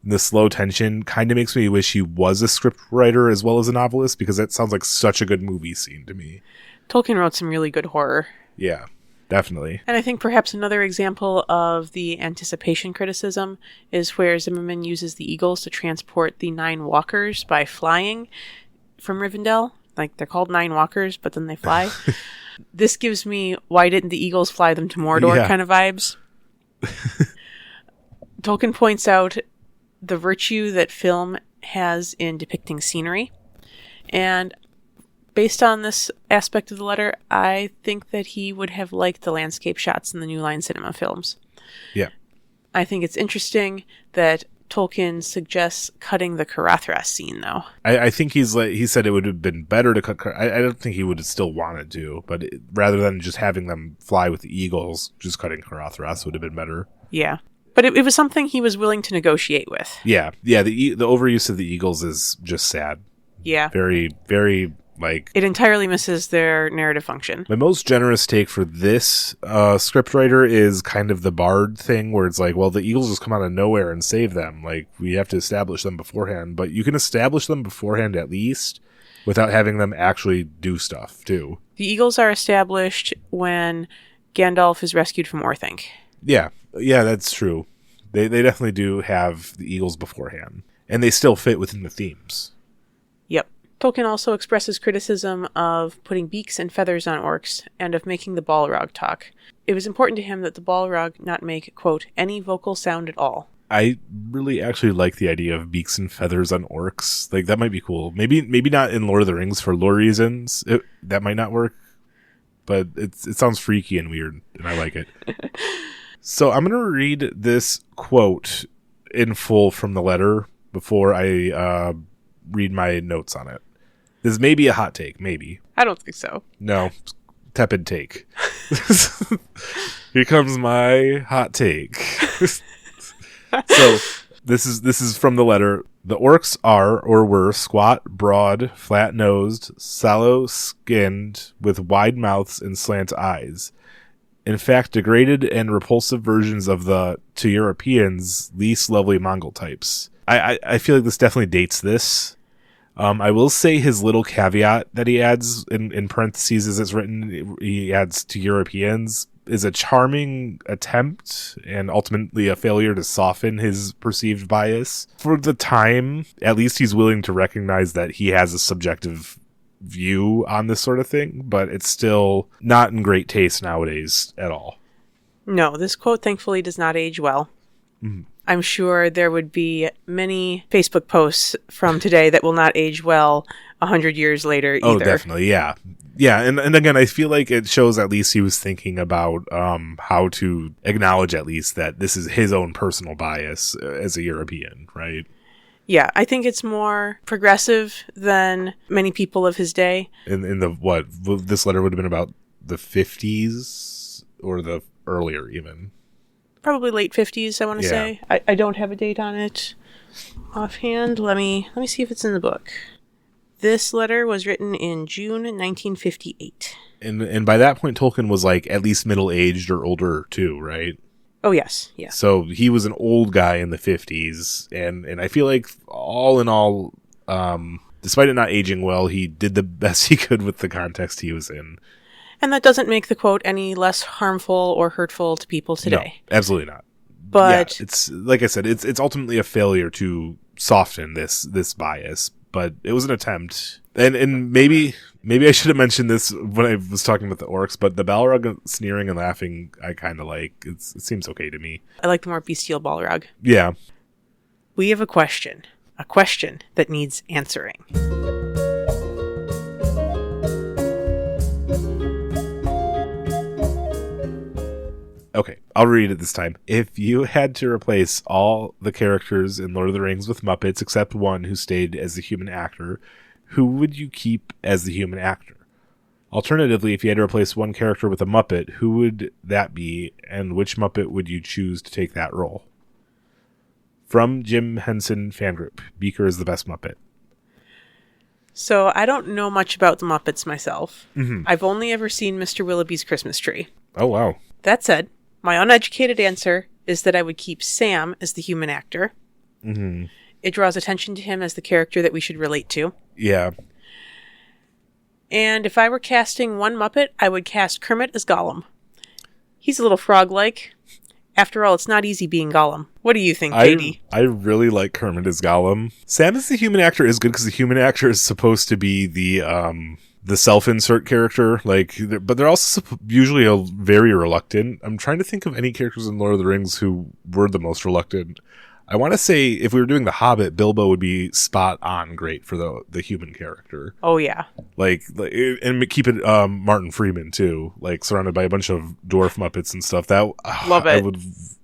The slow tension kind of makes me wish he was a script writer as well as a novelist, because that sounds like such a good movie scene to me. Tolkien wrote some really good horror. Yeah, definitely. And I think perhaps another example of the anticipation criticism is where Zimmerman uses the eagles to transport the 9 walkers by flying from Rivendell. Like, they're called 9 walkers, but then they fly. This gives me, why didn't the eagles fly them to Mordor kind of vibes. Tolkien points out the virtue that film has in depicting scenery. And based on this aspect of the letter, I think that he would have liked the landscape shots in the New Line Cinema films. Yeah. I think it's interesting that Tolkien suggests cutting the Carathras scene, though. I think he said it would have been better to cut. I don't think he would have still wanted to, but rather than just having them fly with the eagles, just cutting Carathras would have been better. Yeah. But it was something he was willing to negotiate with. Yeah. Yeah, the overuse of the eagles is just sad. Yeah. Very, very, like... It entirely misses their narrative function. My most generous take for this scriptwriter is kind of the Bard thing, where it's like, well, the eagles just come out of nowhere and save them. Like, we have to establish them beforehand. But you can establish them beforehand at least, without having them actually do stuff, too. The eagles are established when Gandalf is rescued from Orthanc. Yeah. Yeah, that's true. They definitely do have the eagles beforehand. And they still fit within the themes. Yep. Tolkien also expresses criticism of putting beaks and feathers on orcs and of making the Balrog talk. It was important to him that the Balrog not make, quote, any vocal sound at all. I really actually like the idea of beaks and feathers on orcs. Like, that might be cool. Maybe not in Lord of the Rings for lore reasons. That might not work. But it sounds freaky and weird, and I like it. So I'm going to read this quote in full from the letter before I read my notes on it. This may be a hot take, maybe. I don't think so. No, tepid take. Here comes my hot take. So this is from the letter. The orcs are or were squat, broad, flat-nosed, sallow-skinned, with wide mouths and slant eyes. In fact, degraded and repulsive versions of the, to Europeans, least lovely Mongol types. I feel like this definitely dates this. I will say his little caveat that he adds in parentheses as it's written, he adds to Europeans, is a charming attempt and ultimately a failure to soften his perceived bias. For the time, at least he's willing to recognize that he has a subjective view on this sort of thing, but it's still not in great taste nowadays at all. No, this quote thankfully does not age well. Mm. I'm sure there would be many Facebook posts from today that will not age well 100 years later either. Oh, definitely, yeah. Yeah, and again, I feel like it shows at least he was thinking about how to acknowledge at least that this is his own personal bias as a European, right? Yeah, I think it's more progressive than many people of his day. In the, what, this letter would have been about the 50s or the earlier even? Probably late 50s, I want to say. I don't have a date on it offhand. Let me see if it's in the book. This letter was written in June 1958. And by that point, Tolkien was like at least middle-aged or older too, right? Oh, yes. Yeah. So he was an old guy in the 50s. And I feel like all in all, despite it not aging well, he did the best he could with the context he was in. And that doesn't make the quote any less harmful or hurtful to people today. No, absolutely not. But yeah, it's like I said, it's ultimately a failure to soften this bias, but it was an attempt. And maybe I should have mentioned this when I was talking about the orcs, but the Balrog sneering and laughing, I kind of like. It seems okay to me. I like the more bestial Balrog. Yeah. We have a question that needs answering. Okay, I'll read it this time. If you had to replace all the characters in Lord of the Rings with Muppets except one who stayed as the human actor, who would you keep as the human actor? Alternatively, if you had to replace one character with a Muppet, who would that be, and which Muppet would you choose to take that role? From Jim Henson Fan Group. Beaker is the best Muppet. So I don't know much about the Muppets myself. Mm-hmm. I've only ever seen Mr. Willoughby's Christmas Tree. Oh, wow. That said, my uneducated answer is that I would keep Sam as the human actor. Mm-hmm. It draws attention to him as the character that we should relate to. Yeah. And if I were casting one Muppet, I would cast Kermit as Gollum. He's a little frog-like. After all, it's not easy being Gollum. What do you think, JD? I really like Kermit as Gollum. Sam as the human actor is good because the human actor is supposed to be the self-insert character, but they're also usually very reluctant. I'm trying to think of any characters in Lord of the Rings who were the most reluctant. I want to say if we were doing The Hobbit, Bilbo would be spot on great for the human character. Oh, yeah. And keep it Martin Freeman, too. Surrounded by a bunch of dwarf Muppets and stuff. Love it.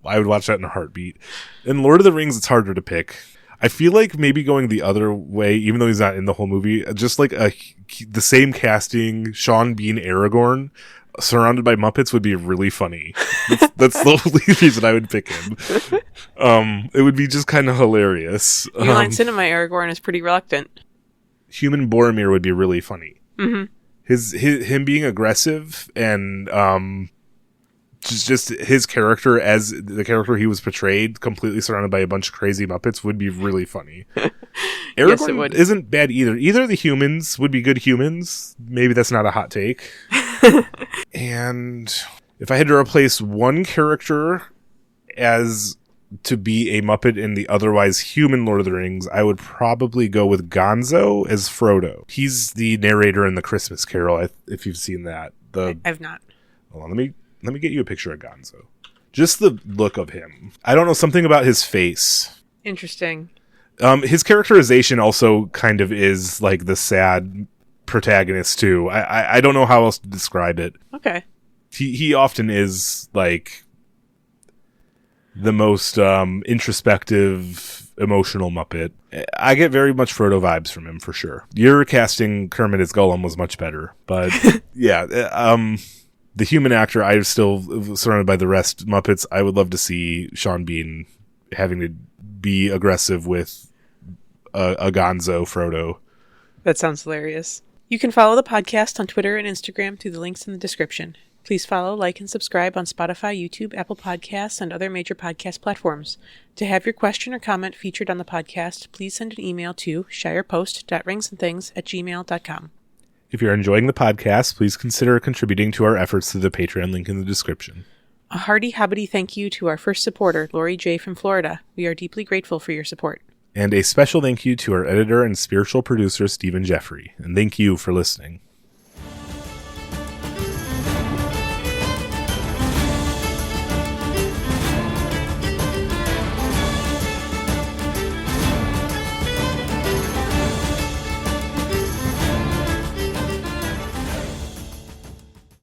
I would watch that in a heartbeat. In Lord of the Rings, it's harder to pick. I feel like maybe going the other way, even though he's not in the whole movie, just the same casting, Sean Bean Aragorn, surrounded by Muppets would be really funny. That's the only reason I would pick him. It would be just kind of hilarious. New Line Cinema Aragorn is pretty reluctant. Human Boromir would be really funny. Mm-hmm. Him being aggressive and just his character as the character he was portrayed, completely surrounded by a bunch of crazy Muppets, would be really funny. Aragorn Yes, it would. Isn't bad either. Either of the humans would be good humans. Maybe that's not a hot take. And if I had to replace one character as to be a Muppet in the otherwise human Lord of the Rings, I would probably go with Gonzo as Frodo. He's the narrator in The Christmas Carol, if you've seen that. I've not. Hold on, let me get you a picture of Gonzo. Just the look of him. I don't know, something about his face. Interesting. His characterization also kind of is like the sad protagonist too. I don't know how else to describe it. Okay. He often is like the most introspective, emotional Muppet. I get very much Frodo vibes from him for sure. Your casting Kermit as Gollum was much better, but yeah. The human actor, I'm still surrounded by the rest Muppets. I would love to see Sean Bean having to be aggressive with a Gonzo Frodo. That sounds hilarious. You can follow the podcast on Twitter and Instagram through the links in the description. Please follow, like, and subscribe on Spotify, YouTube, Apple Podcasts, and other major podcast platforms. To have your question or comment featured on the podcast, please send an email to shirepost.ringsandthings@gmail.com. If you're enjoying the podcast, please consider contributing to our efforts through the Patreon link in the description. A hearty hobbity thank you to our first supporter, Lori J. from Florida. We are deeply grateful for your support. And a special thank you to our editor and spiritual producer, Stephen Jeffrey. And thank you for listening.